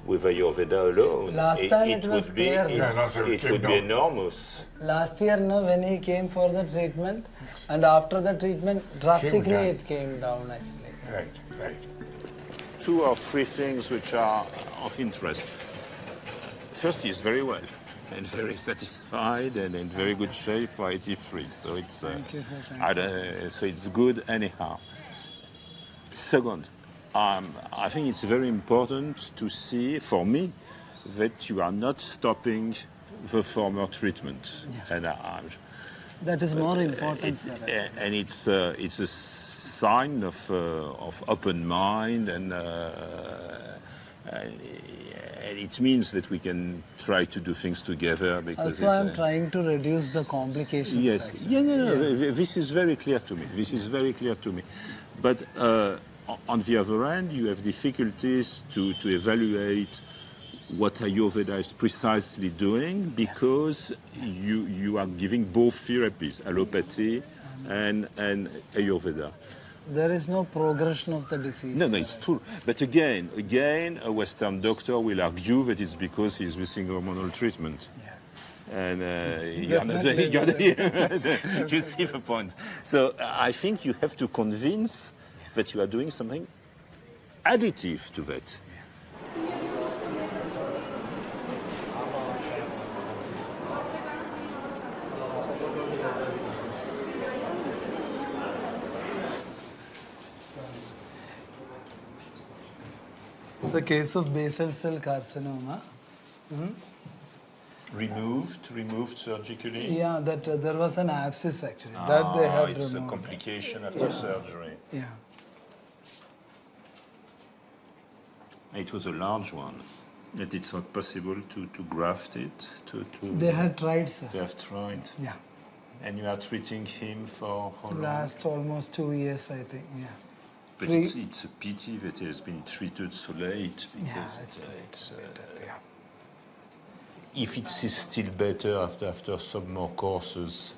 with Ayurveda alone, last time it was clear. It would be enormous. Last year, no, when he came for the treatment, and after the treatment, drastically it came down actually. Right. 2 or 3 things which are of interest. First, he's very well and very satisfied and in very good shape for 83. So it's Thank you, sir. so it's good anyhow. Second, I think it's very important to see, for me, that you are not stopping the former treatment. And that is more important, sir. And it's a sign of open mind, and it means that we can try to do things together. Because that's why I'm trying to reduce the complications. Yes, actually. no. This is very clear to me. But on the other hand, you have difficulties to evaluate what Ayurveda is precisely doing, because you are giving both therapies, allopathy and Ayurveda. There is no progression of the disease. No, it's true. But again, a Western doctor will argue that it's because he's missing hormonal treatment. And you're not, you see the point. So I think you have to convince that you are doing something additive to that. It's a case of basal cell carcinoma. Removed surgically? Yeah, that there was an abscess actually. That they have it's removed. a complication after surgery. Yeah. It was a large one. That it's not possible to graft it. They had tried, sir. They have tried. Yeah. And you are treating him for how long? Last almost 2 years, I think. Yeah. But it's a pity that it has been treated so late because Yeah, it's late. Yeah. if it is still better after some more courses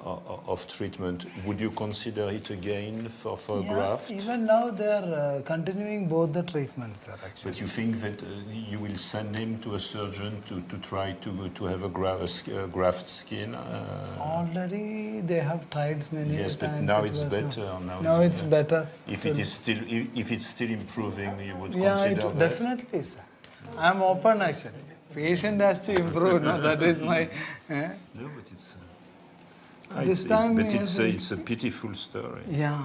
of treatment, would you consider it again for a graft? Even now they are continuing both the treatments, sir, actually. But you think that you will send him to a surgeon to try to have a graft skin? Already they have tried many yes, times. but now it it's was better. Now it's better. If So- it is still, if it's still improving, you would Yeah, consider that? definitely, sir. I'm open actually. Patient has to improve. No, that is my. No, but it's. This time but he has been- it's a pitiful story. Yeah.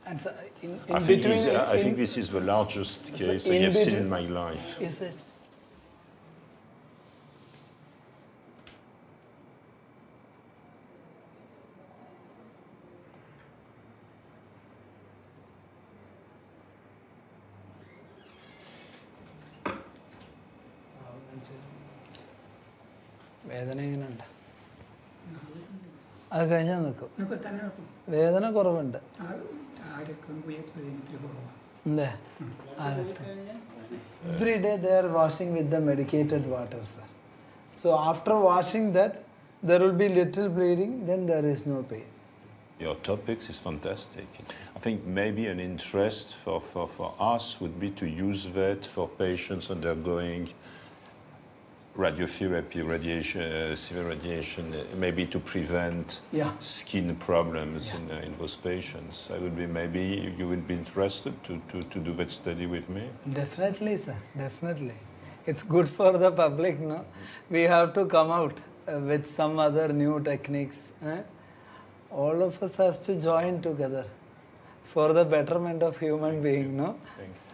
And so in I think, between, I think this is the largest case I in have seen between- in my life. Is it? വേദന എങ്ങനെയുണ്ട്? അത് കഴിഞ്ഞാൽ നിൽക്കും. വേദന കുറവുണ്ട്. അല്ലേ? Every day they are washing with the medicated water, sir. So after washing that, there will be little bleeding, then there is no pain. Your topics is fantastic. I think maybe an interest for us would be to use that for patients undergoing radiotherapy, radiation, severe radiation, maybe to prevent skin problems in those patients. I would be maybe you would be interested to do that study with me. Definitely, sir. Definitely. It's good for the public, no? We have to come out with some other new techniques. All of us has to join together for the betterment of human being, no? Thank you.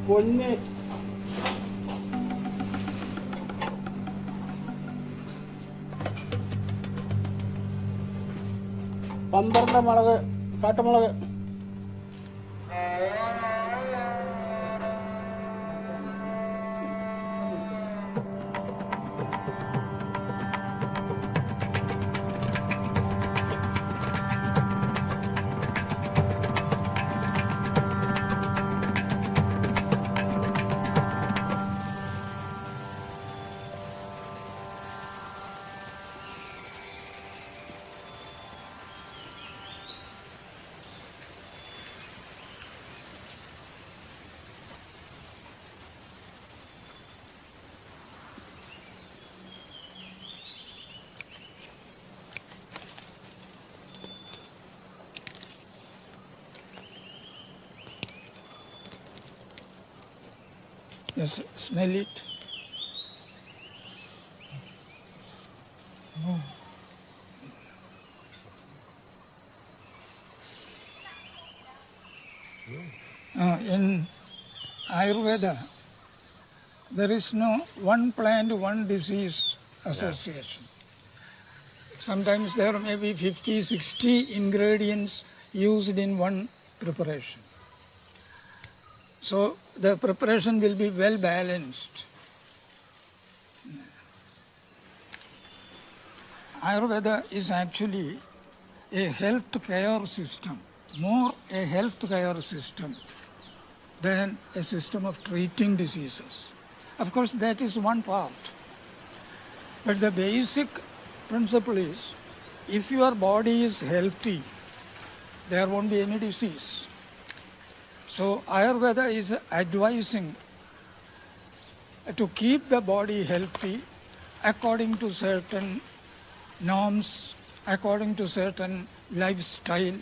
പൊന്ന് പന്ത്രണ്ട് മുളക് കാട്ടുമുളക് Just smell it. In Ayurveda, there is no one plant, one disease association. Sometimes there may be 50, 60 ingredients used in one preparation. So the preparation will be well balanced. Ayurveda is actually a health care system, more a health care system than a system of treating diseases. Of course, that is one part. But the basic principle is, if your body is healthy, there won't be any disease. So Ayurveda is advising to keep the body healthy according to certain norms, according to certain lifestyle,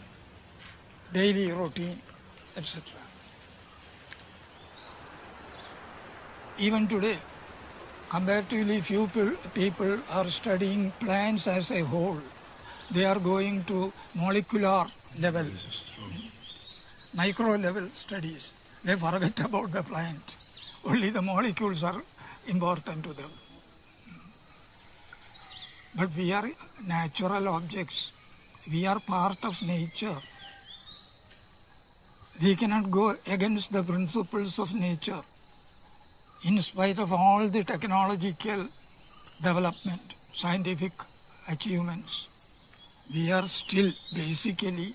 daily routine, etc. Even today, comparatively few people are studying plants as a whole. They are going to molecular level, micro level studies. They forget about the plant. Only the molecules are important to them. But we are natural objects. We are part of nature. We cannot go against the principles of nature. In spite of all the technological development, scientific achievements, we are still basically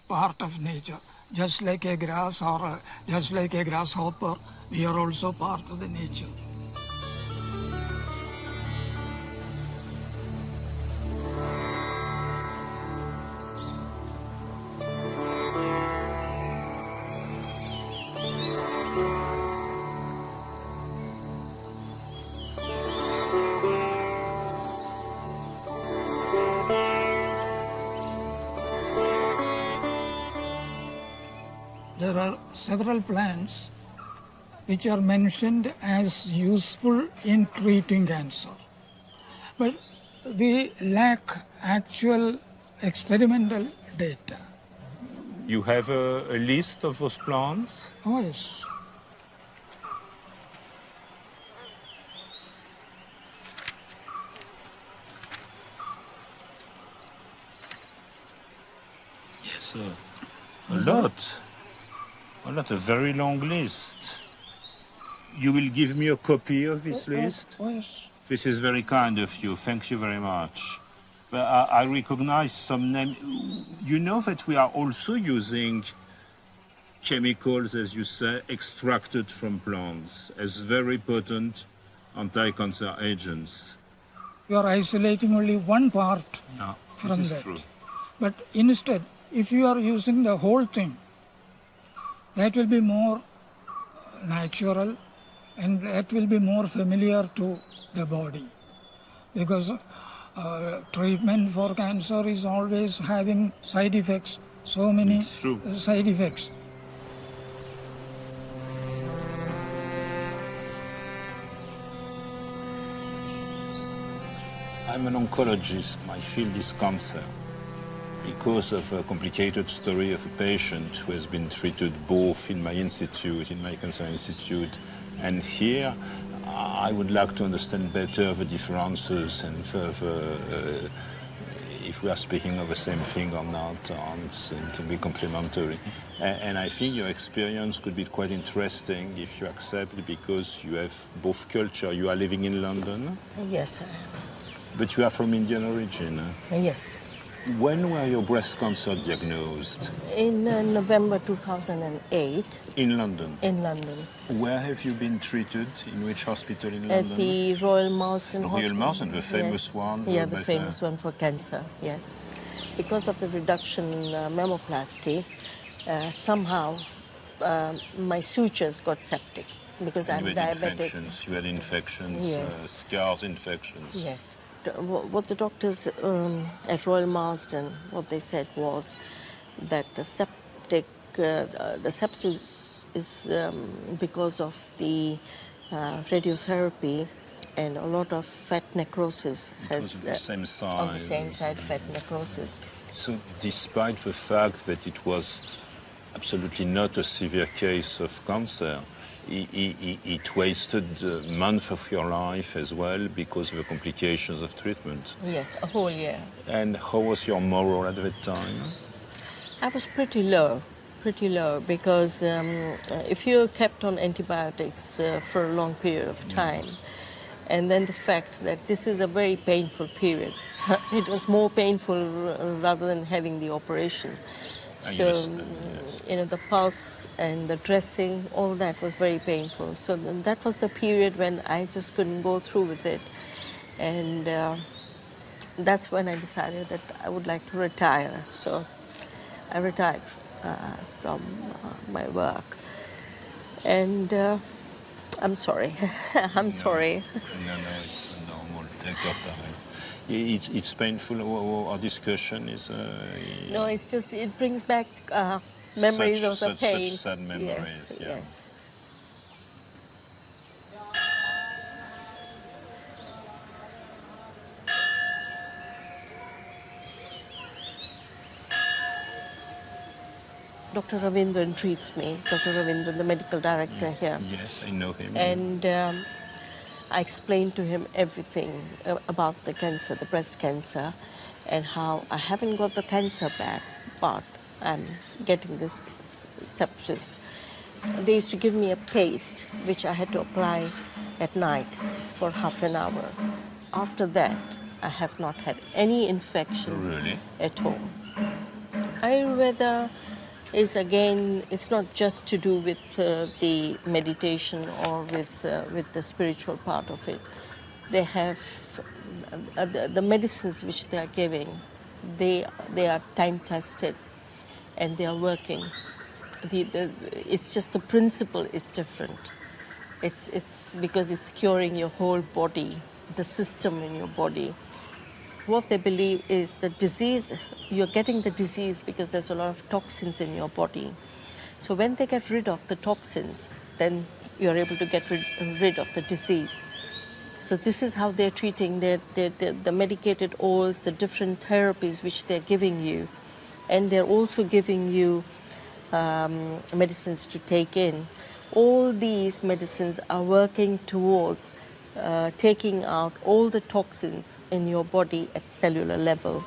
part of nature. Just like a grass or just like a grasshopper, we are also part of the nature. There are several plants which are mentioned as useful in treating cancer. But we lack actual experimental data. You have a list of those plants? Oh, yes. Yes, sir. A lot, a very long list. You will give me a copy of this list? Yes. This is very kind of you. Thank you very much. But I recognize some names. You know that we are also using chemicals, as you say, extracted from plants as very potent anti-cancer agents. You are isolating only one part from this is that. true. But instead, if you are using the whole thing, that will be more natural and that will be more familiar to the body. Because treatment for cancer is always having side effects, so many side effects. I'm an oncologist. My field is cancer. Because of a complicated story of a patient who has been treated both in my institute, in my cancer institute, and here, I would like to understand better the differences and further if we are speaking of the same thing or not, and to be complementary. And I think your experience could be quite interesting if you accept, because you have both culture. You are living in London? Yes, I am. But you are from Indian origin? Yes. When were your breast cancer diagnosed? In November 2008. In London? In London. Where have you been treated? In which hospital in London? At the Royal Marsden Hospital. Royal Marsden, the famous one? Yeah, the famous one for cancer, yes. Because of the reduction in mammoplasty, somehow my sutures got septic because I'm diabetic. You had infections, yes. scars infections. Yes. What the doctors at Royal Marsden, what they said was that the sepsis is because of the radiotherapy, and a lot of fat necrosis Because of the same side. on the same side, fat necrosis. So despite the fact that it was absolutely not a severe case of cancer, it wasted a month of your life as well because of the complications of treatment. Yes, a whole year. And how was your morale at that time? I was pretty low because if you're kept on antibiotics for a long period of time, and then the fact that this is a very painful period, it was more painful rather than having the operation. So, you know, the pulse and the dressing, all that was very painful. So that was the period when I just couldn't go through with it. And that's when I decided that I would like to retire. So I retired from my work. And I'm sorry. I'm sorry. No, it's normal. Take your time. It's painful. Our discussion is. No, it's just it brings back memories of the pain. Such sad memories. Yes, yes. Dr. Ravindran treats me. Dr. Ravindran, the medical director here. Yes, I know him. And I explained to him everything about the cancer, the breast cancer, and how I haven't got the cancer back, but I'm getting this sepsis. They used to give me a paste which I had to apply at night for half an hour. After that, I have not had any infection at all. Ayurveda is again, it's not just to do with the meditation or with the spiritual part of it. They have the medicines which they are giving, they are time tested and they are working. It's just the principle is different. It's because it's curing your whole body, the system in your body. What they believe is the disease, you're getting the disease because there's a lot of toxins in your body. So when they get rid of the toxins, then you're able to get rid of the disease. So this is how they're treating the medicated oils, the different therapies which they're giving you. And they're also giving you medicines to take in. All these medicines are working towards taking out all the toxins in your body at cellular level.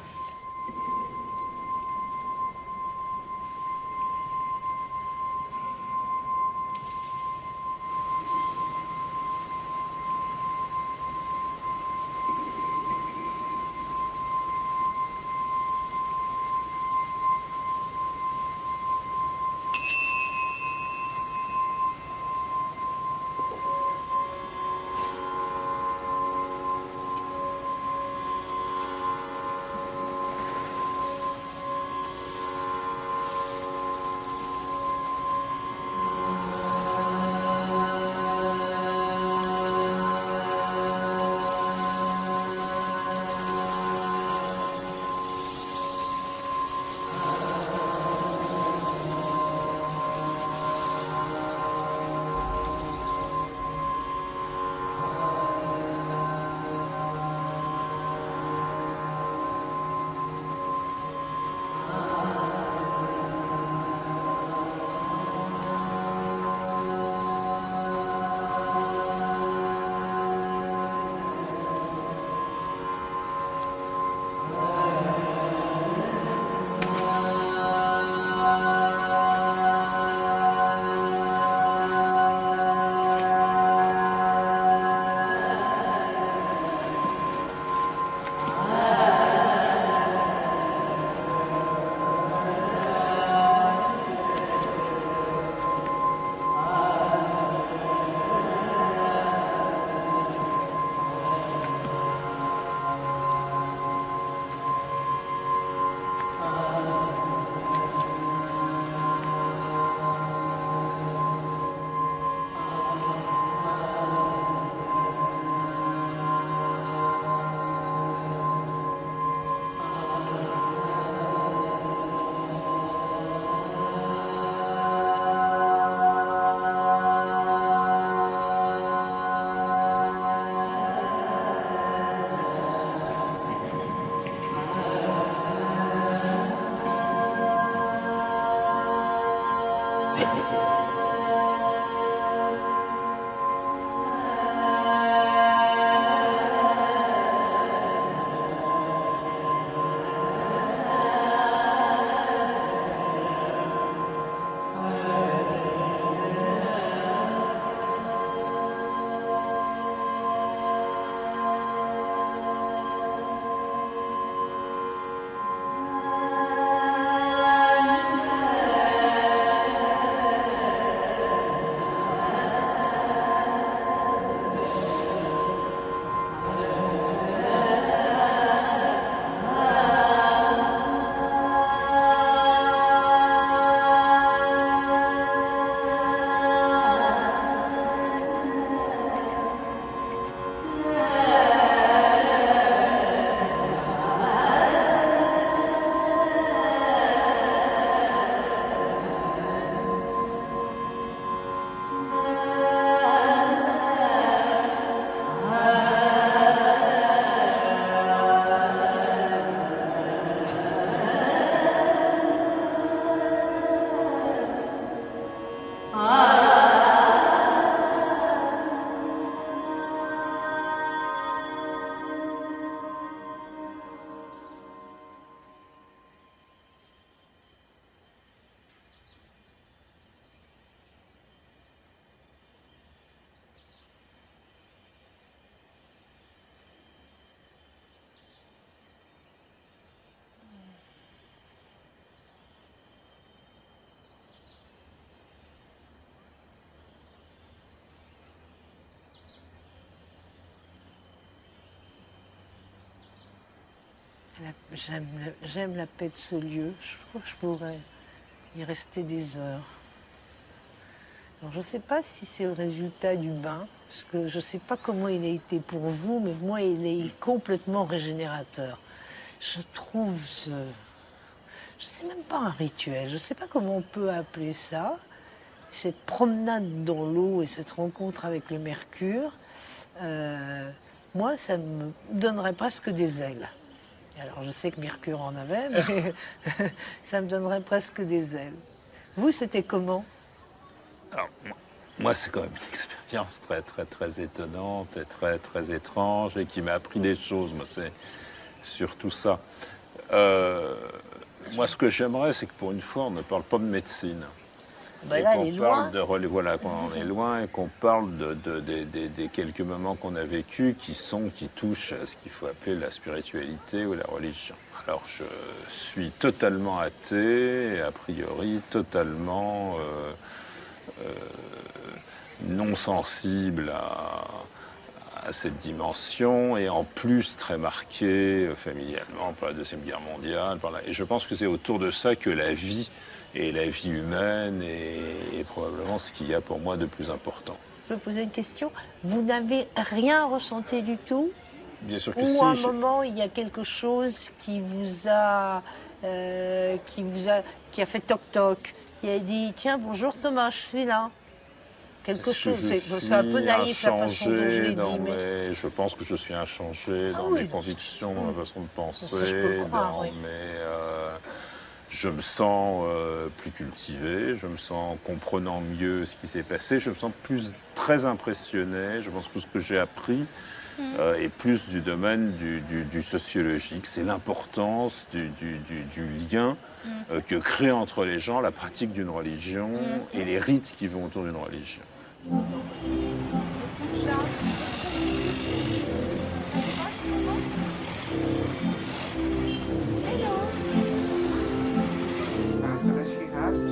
J'aime la paix de ce lieu. Je crois que je pourrais y rester des heures. Alors, je ne sais pas si c'est le résultat du bain, parce que je ne sais pas comment il a été pour vous, mais moi, il est complètement régénérateur. Je trouve ce... Je ne sais même pas un rituel, je ne sais pas comment on peut appeler ça. Cette promenade dans l'eau et cette rencontre avec le mercure, moi, ça me donnerait presque des ailes. Alors, je sais que Mercure en avait, mais ça me donnerait presque des ailes. Vous, c'était comment? Alors, moi, c'est quand même une expérience très étonnante et très étrange et qui m'a appris des choses. Moi, c'est surtout ça. Moi, ce que j'aimerais, c'est que pour une fois, on ne parle pas de médecine. Ben là, elle est loin. Voilà, qu'on est loin et qu'on parle des quelques moments qu'on a vécus qui touchent à ce qu'il faut appeler la spiritualité ou la religion. Alors, je suis totalement athée et a priori totalement non sensible à cette dimension et en plus très marqué familialement par la Deuxième Guerre mondiale. Et je pense que c'est autour de ça que la vie et la vie humaine est probablement ce qu'il y a pour moi de plus important. Je peux poser une question. Vous n'avez rien ressenti du tout? Bien sûr que Ou si. à un moment, il y a quelque chose qui a fait toc-toc, qui a dit « Tiens, bonjour Thomas, je suis là ». Quelque chose, c'est un peu naïf la façon dont je l'ai dit. Mais je pense que je suis inchangé dans mes convictions, dans ma façon de penser, je me sens plus cultivé, je me sens comprenant mieux ce qui s'est passé, je me sens très impressionné. Je pense que ce que j'ai appris est plus du domaine du sociologique. C'est l'importance du lien que crée entre les gens la pratique d'une religion et les rites qui vont autour d'une religion.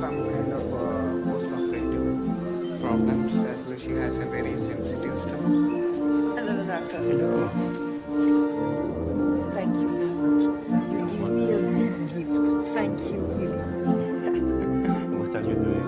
Some kind of post-operative problems as well. She has a very sensitive stomach. Hello, doctor. Hello. Thank you very much. You give me a big gift. Thank you. What are you doing?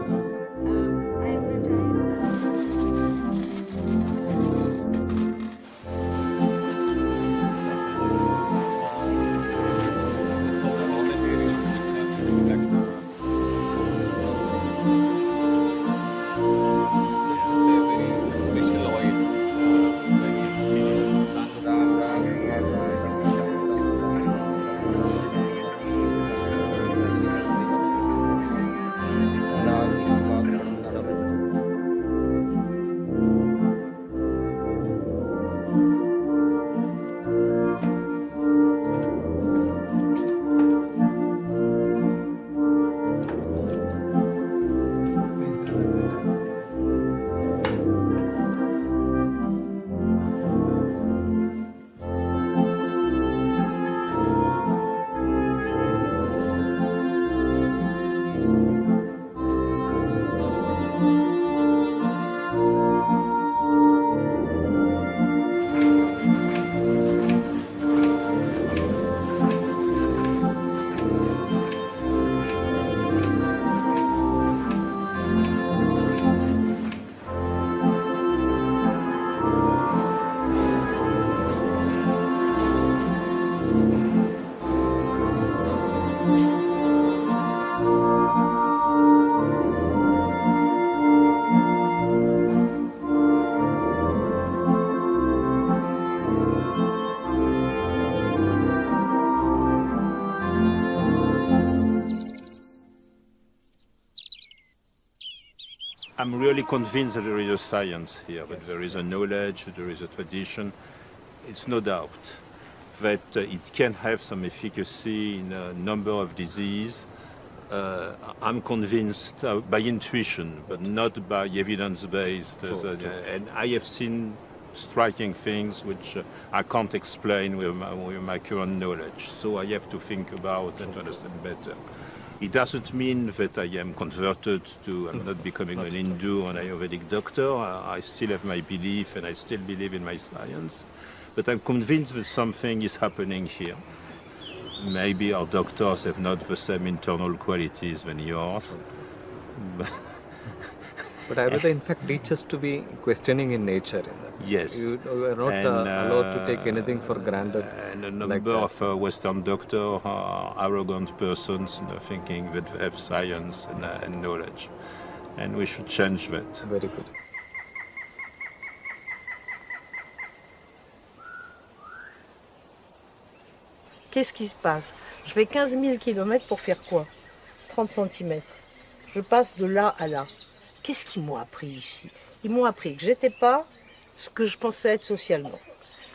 I'm really convinced that there is a science here, that there is a knowledge, there is a tradition. It's no doubt that it can have some efficacy in a number of diseases. I'm convinced by intuition, but not by evidence-based. And I have seen striking things which I can't explain with my current knowledge. So I have to think about and to understand better. It doesn't mean that I am converted to, I'm not becoming an Hindu or an Ayurvedic doctor. I still have my belief and I still believe in my science. But I'm convinced that something is happening here. maybe our doctors have not the same internal qualities than yours. But Ayurveda in fact teaches to be questioning in nature. Yes. You are not allowed to take anything for granted. And a number of Western doctors are arrogant persons, thinking that they have science and knowledge. And we should change that. Very good. Qu'est-ce qui se passe? Je fais 15 000 km pour faire quoi? 30 cm. Je passe de là à là. Qu'est-ce qu'ils m'ont appris ici? Ils m'ont appris que j'étais pas ce que je pensais être socialement,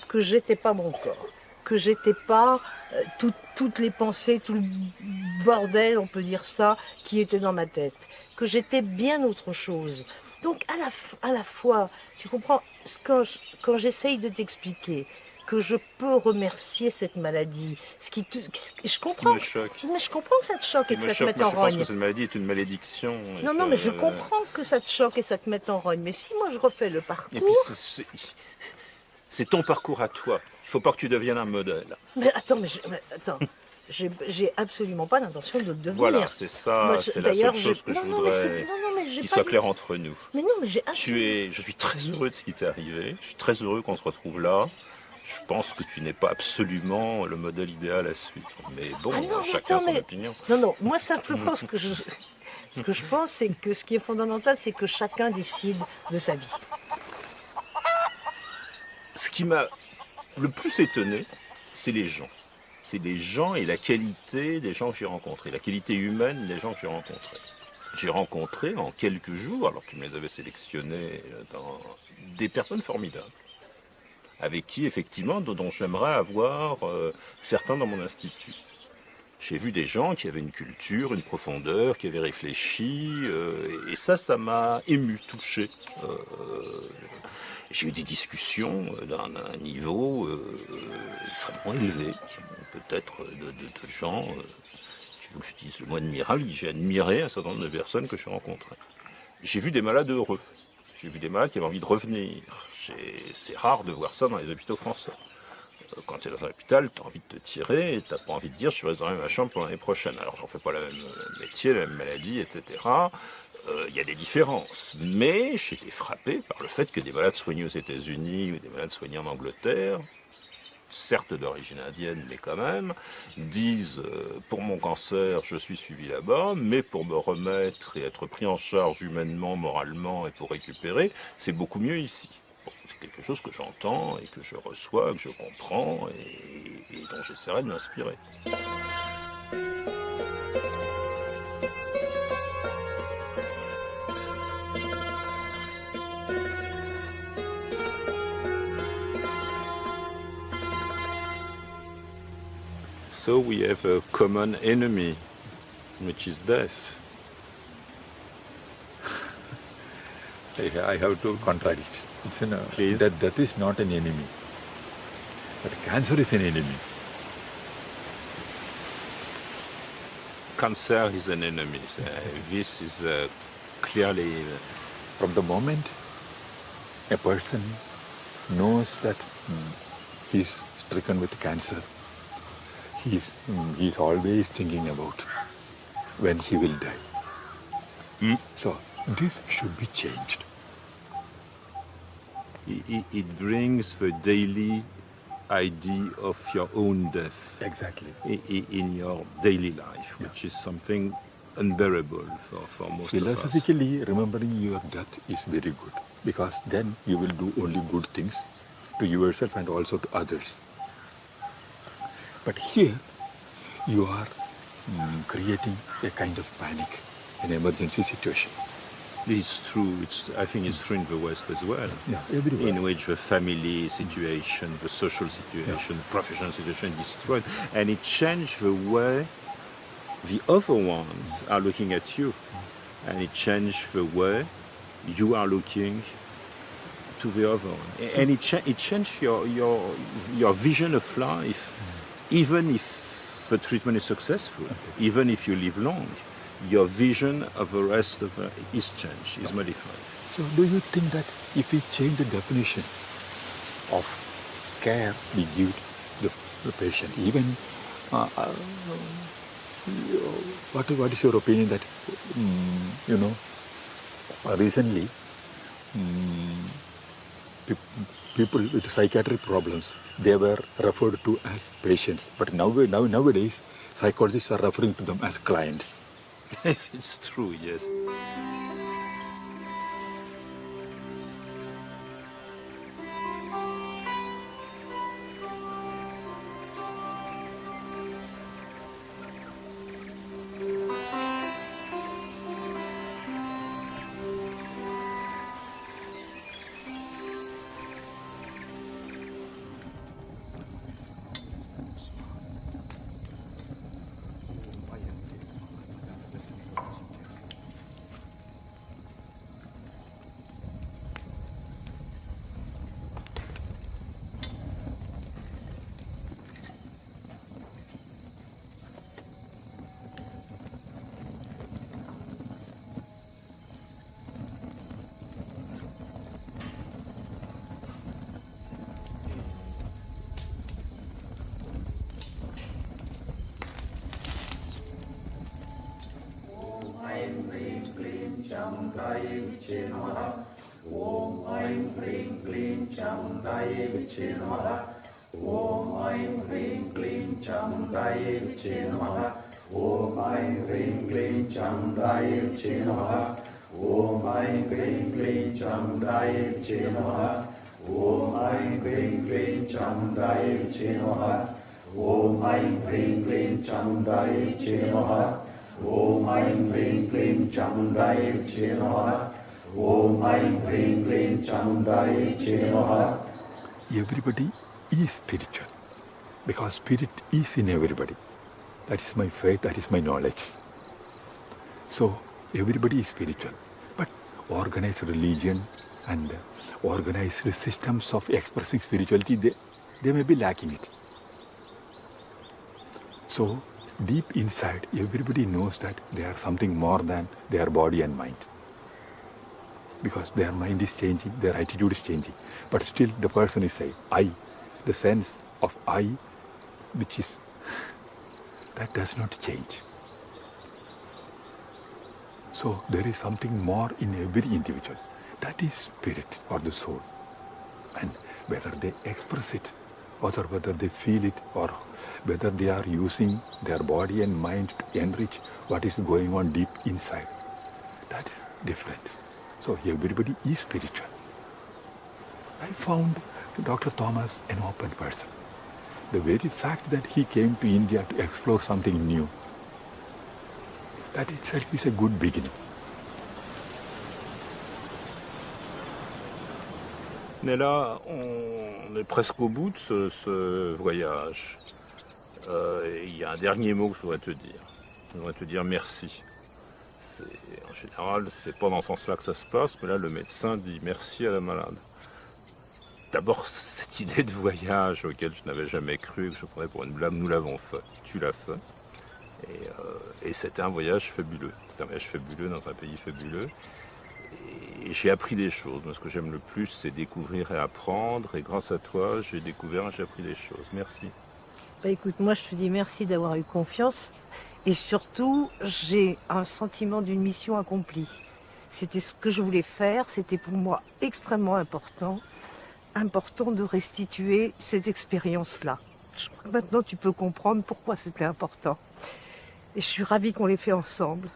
que j'étais pas mon corps, que j'étais pas toutes les pensées, tout le bordel, on peut dire ça, qui était dans ma tête, que j'étais bien autre chose. Donc à la fois, tu comprends, quand j'essaye de t'expliquer que je peux remercier cette maladie, je comprends, mais je comprends que ça te choque et que ça te mette en rogne. Je pense que cette maladie est une malédiction. Non, mais je comprends que ça te choque et ça te mette en rogne. Mais si moi je refais le parcours... Et puis c'est ton parcours à toi. Il ne faut pas que tu deviennes un modèle. Mais attends, j'ai absolument pas l'intention de le devenir. Voilà, c'est ça, moi, c'est la seule chose que je voudrais qu'il soit clair tout... entre nous. Mais non, mais j'ai absolument... Je suis très heureux de ce qui t'est arrivé. Je suis très heureux qu'on se retrouve là. Je pense que tu n'es pas absolument le modèle idéal à suivre. Mais bon, chacun son opinion. Non, moi simplement ce que je pense, c'est que ce qui est fondamental, c'est que chacun décide de sa vie. Ce qui m'a le plus étonné, c'est les gens. C'est les gens et la qualité des gens que j'ai rencontrés, la qualité humaine des gens que j'ai rencontrés. J'ai rencontré en quelques jours, alors qu'ils me les avaient sélectionnés, des personnes formidables, avec qui, effectivement, dont j'aimerais avoir certains dans mon institut. J'ai vu des gens qui avaient une culture, une profondeur, qui avaient réfléchi, et ça m'a ému, touché. J'ai eu des discussions d'un niveau extrêmement élevé, peut-être de gens, si vous voulez que je dise le mot admirable, j'ai admiré un certain nombre de personnes que j'ai rencontrées. J'ai vu des malades heureux, j'ai vu des malades qui avaient envie de revenir. C'est rare de voir ça dans les hôpitaux français. Quand tu es dans un hôpital, tu as envie de te tirer et tu n'as pas envie de dire je réserverai ma chambre pour l'année prochaine. Alors j'en fais pas le même métier, la même maladie, etc. Il y a des différences. Mais j'ai été frappé par le fait que des malades soignés aux États-Unis ou des malades soignés en Angleterre, certes d'origine indienne, mais quand même, disent pour mon cancer, je suis suivi là-bas, mais pour me remettre et être pris en charge humainement, moralement et pour récupérer, c'est beaucoup mieux ici. C'est quelque chose que j'entends et que je reçois, que je comprends et dont j'essaierai de m'inspirer. So we have a common enemy, which is death. I have to contradict. Death is not an enemy, but cancer is an enemy. Cancer is an enemy. This is clearly... From the moment a person knows that he's stricken with cancer, he's always thinking about when he will die. So this should be changed. It brings the daily idea of your own death. Exactly. In your daily life, which is something unbearable for most of us. Philosophically, remembering your death is very good, because then you will do only good things to yourself and also to others. But here, you are creating a kind of panic, an emergency situation. It's true. I think it's true in the West as well. Yeah, everywhere. In which the family situation, the social situation, the professional situation is destroyed, and it changed the way the other ones are looking at you, and it changed the way you are looking to the other one, and it changed your vision of life, even if the treatment is successful, even if you live long. Your vision of the rest of it is changed, is modified. So do you think that if we change the definition of care we give the patient, even What is your opinion that, recently, people with psychiatric problems, they were referred to as patients, but nowadays, psychologists are referring to them as clients. It's true, yes. Everybody is spiritual because spirit is in everybody. That is my faith, that is my knowledge. So everybody is spiritual. But organized religion and organized systems of expressing spirituality, they may be lacking it. So deep inside, everybody knows that they are something more than their body and mind. Because their mind is changing, their attitude is changing. But still the person is saying, I, the sense of I, which is, that does not change. So there is something more in every individual. That is spirit or the soul. And whether they express it, or whether they feel it, or whether they are using their body and mind to enrich what is going on deep inside, that is different. So everybody is spiritual. I found Dr. Thomas an open person. The very fact that he came to India to explore something new, that itself is a good beginning. Mais là, on est presque au bout de ce voyage. Il y a un dernier mot que je voudrais te dire. Je voudrais te dire merci. En général, c'est pas dans ce sens-là que ça se passe, mais là, le médecin dit merci à la malade. D'abord, cette idée de voyage auquel je n'avais jamais cru, que je prenais pour une blague, nous l'avons fait. Tu l'as fait. Et c'était un voyage fabuleux. C'était un voyage fabuleux dans un pays fabuleux. Et j'ai appris des choses. Moi, ce que j'aime le plus, c'est découvrir et apprendre. Et grâce à toi, j'ai découvert et j'ai appris des choses. Merci. Bah écoute, moi, je te dis merci d'avoir eu confiance. Et surtout, j'ai un sentiment d'une mission accomplie. C'était ce que je voulais faire. C'était pour moi extrêmement important de restituer cette expérience-là. Je crois que maintenant, tu peux comprendre pourquoi c'était important. Et je suis ravie qu'on l'ait fait ensemble.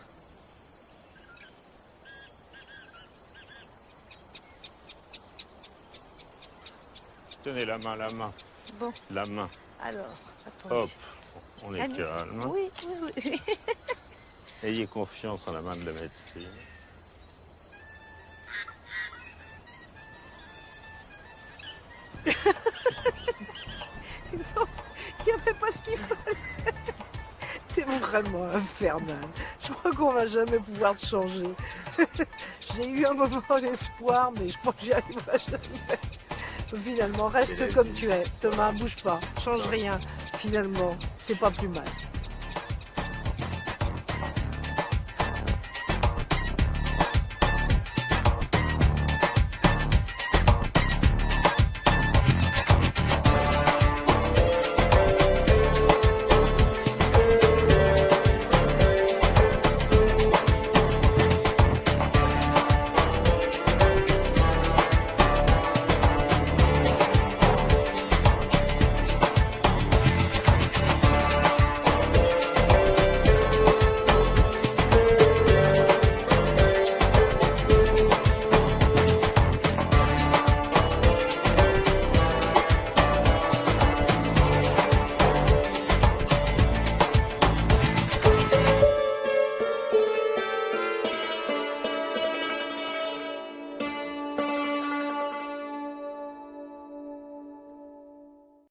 Tenez la main, la main. Bon. La main. Alors, attendez. Hop, on est calme. Oui. Ayez confiance en la main de la médecine. Non, il n'y avait pas ce qu'il fallait. T'es vraiment infernal. Je crois qu'on va jamais pouvoir te changer. J'ai eu un moment d'espoir, mais je crois que j'y arriverai jamais. Finalement, reste comme tu es. Thomas, bouge pas. Change rien. Finalement, c'est pas plus mal.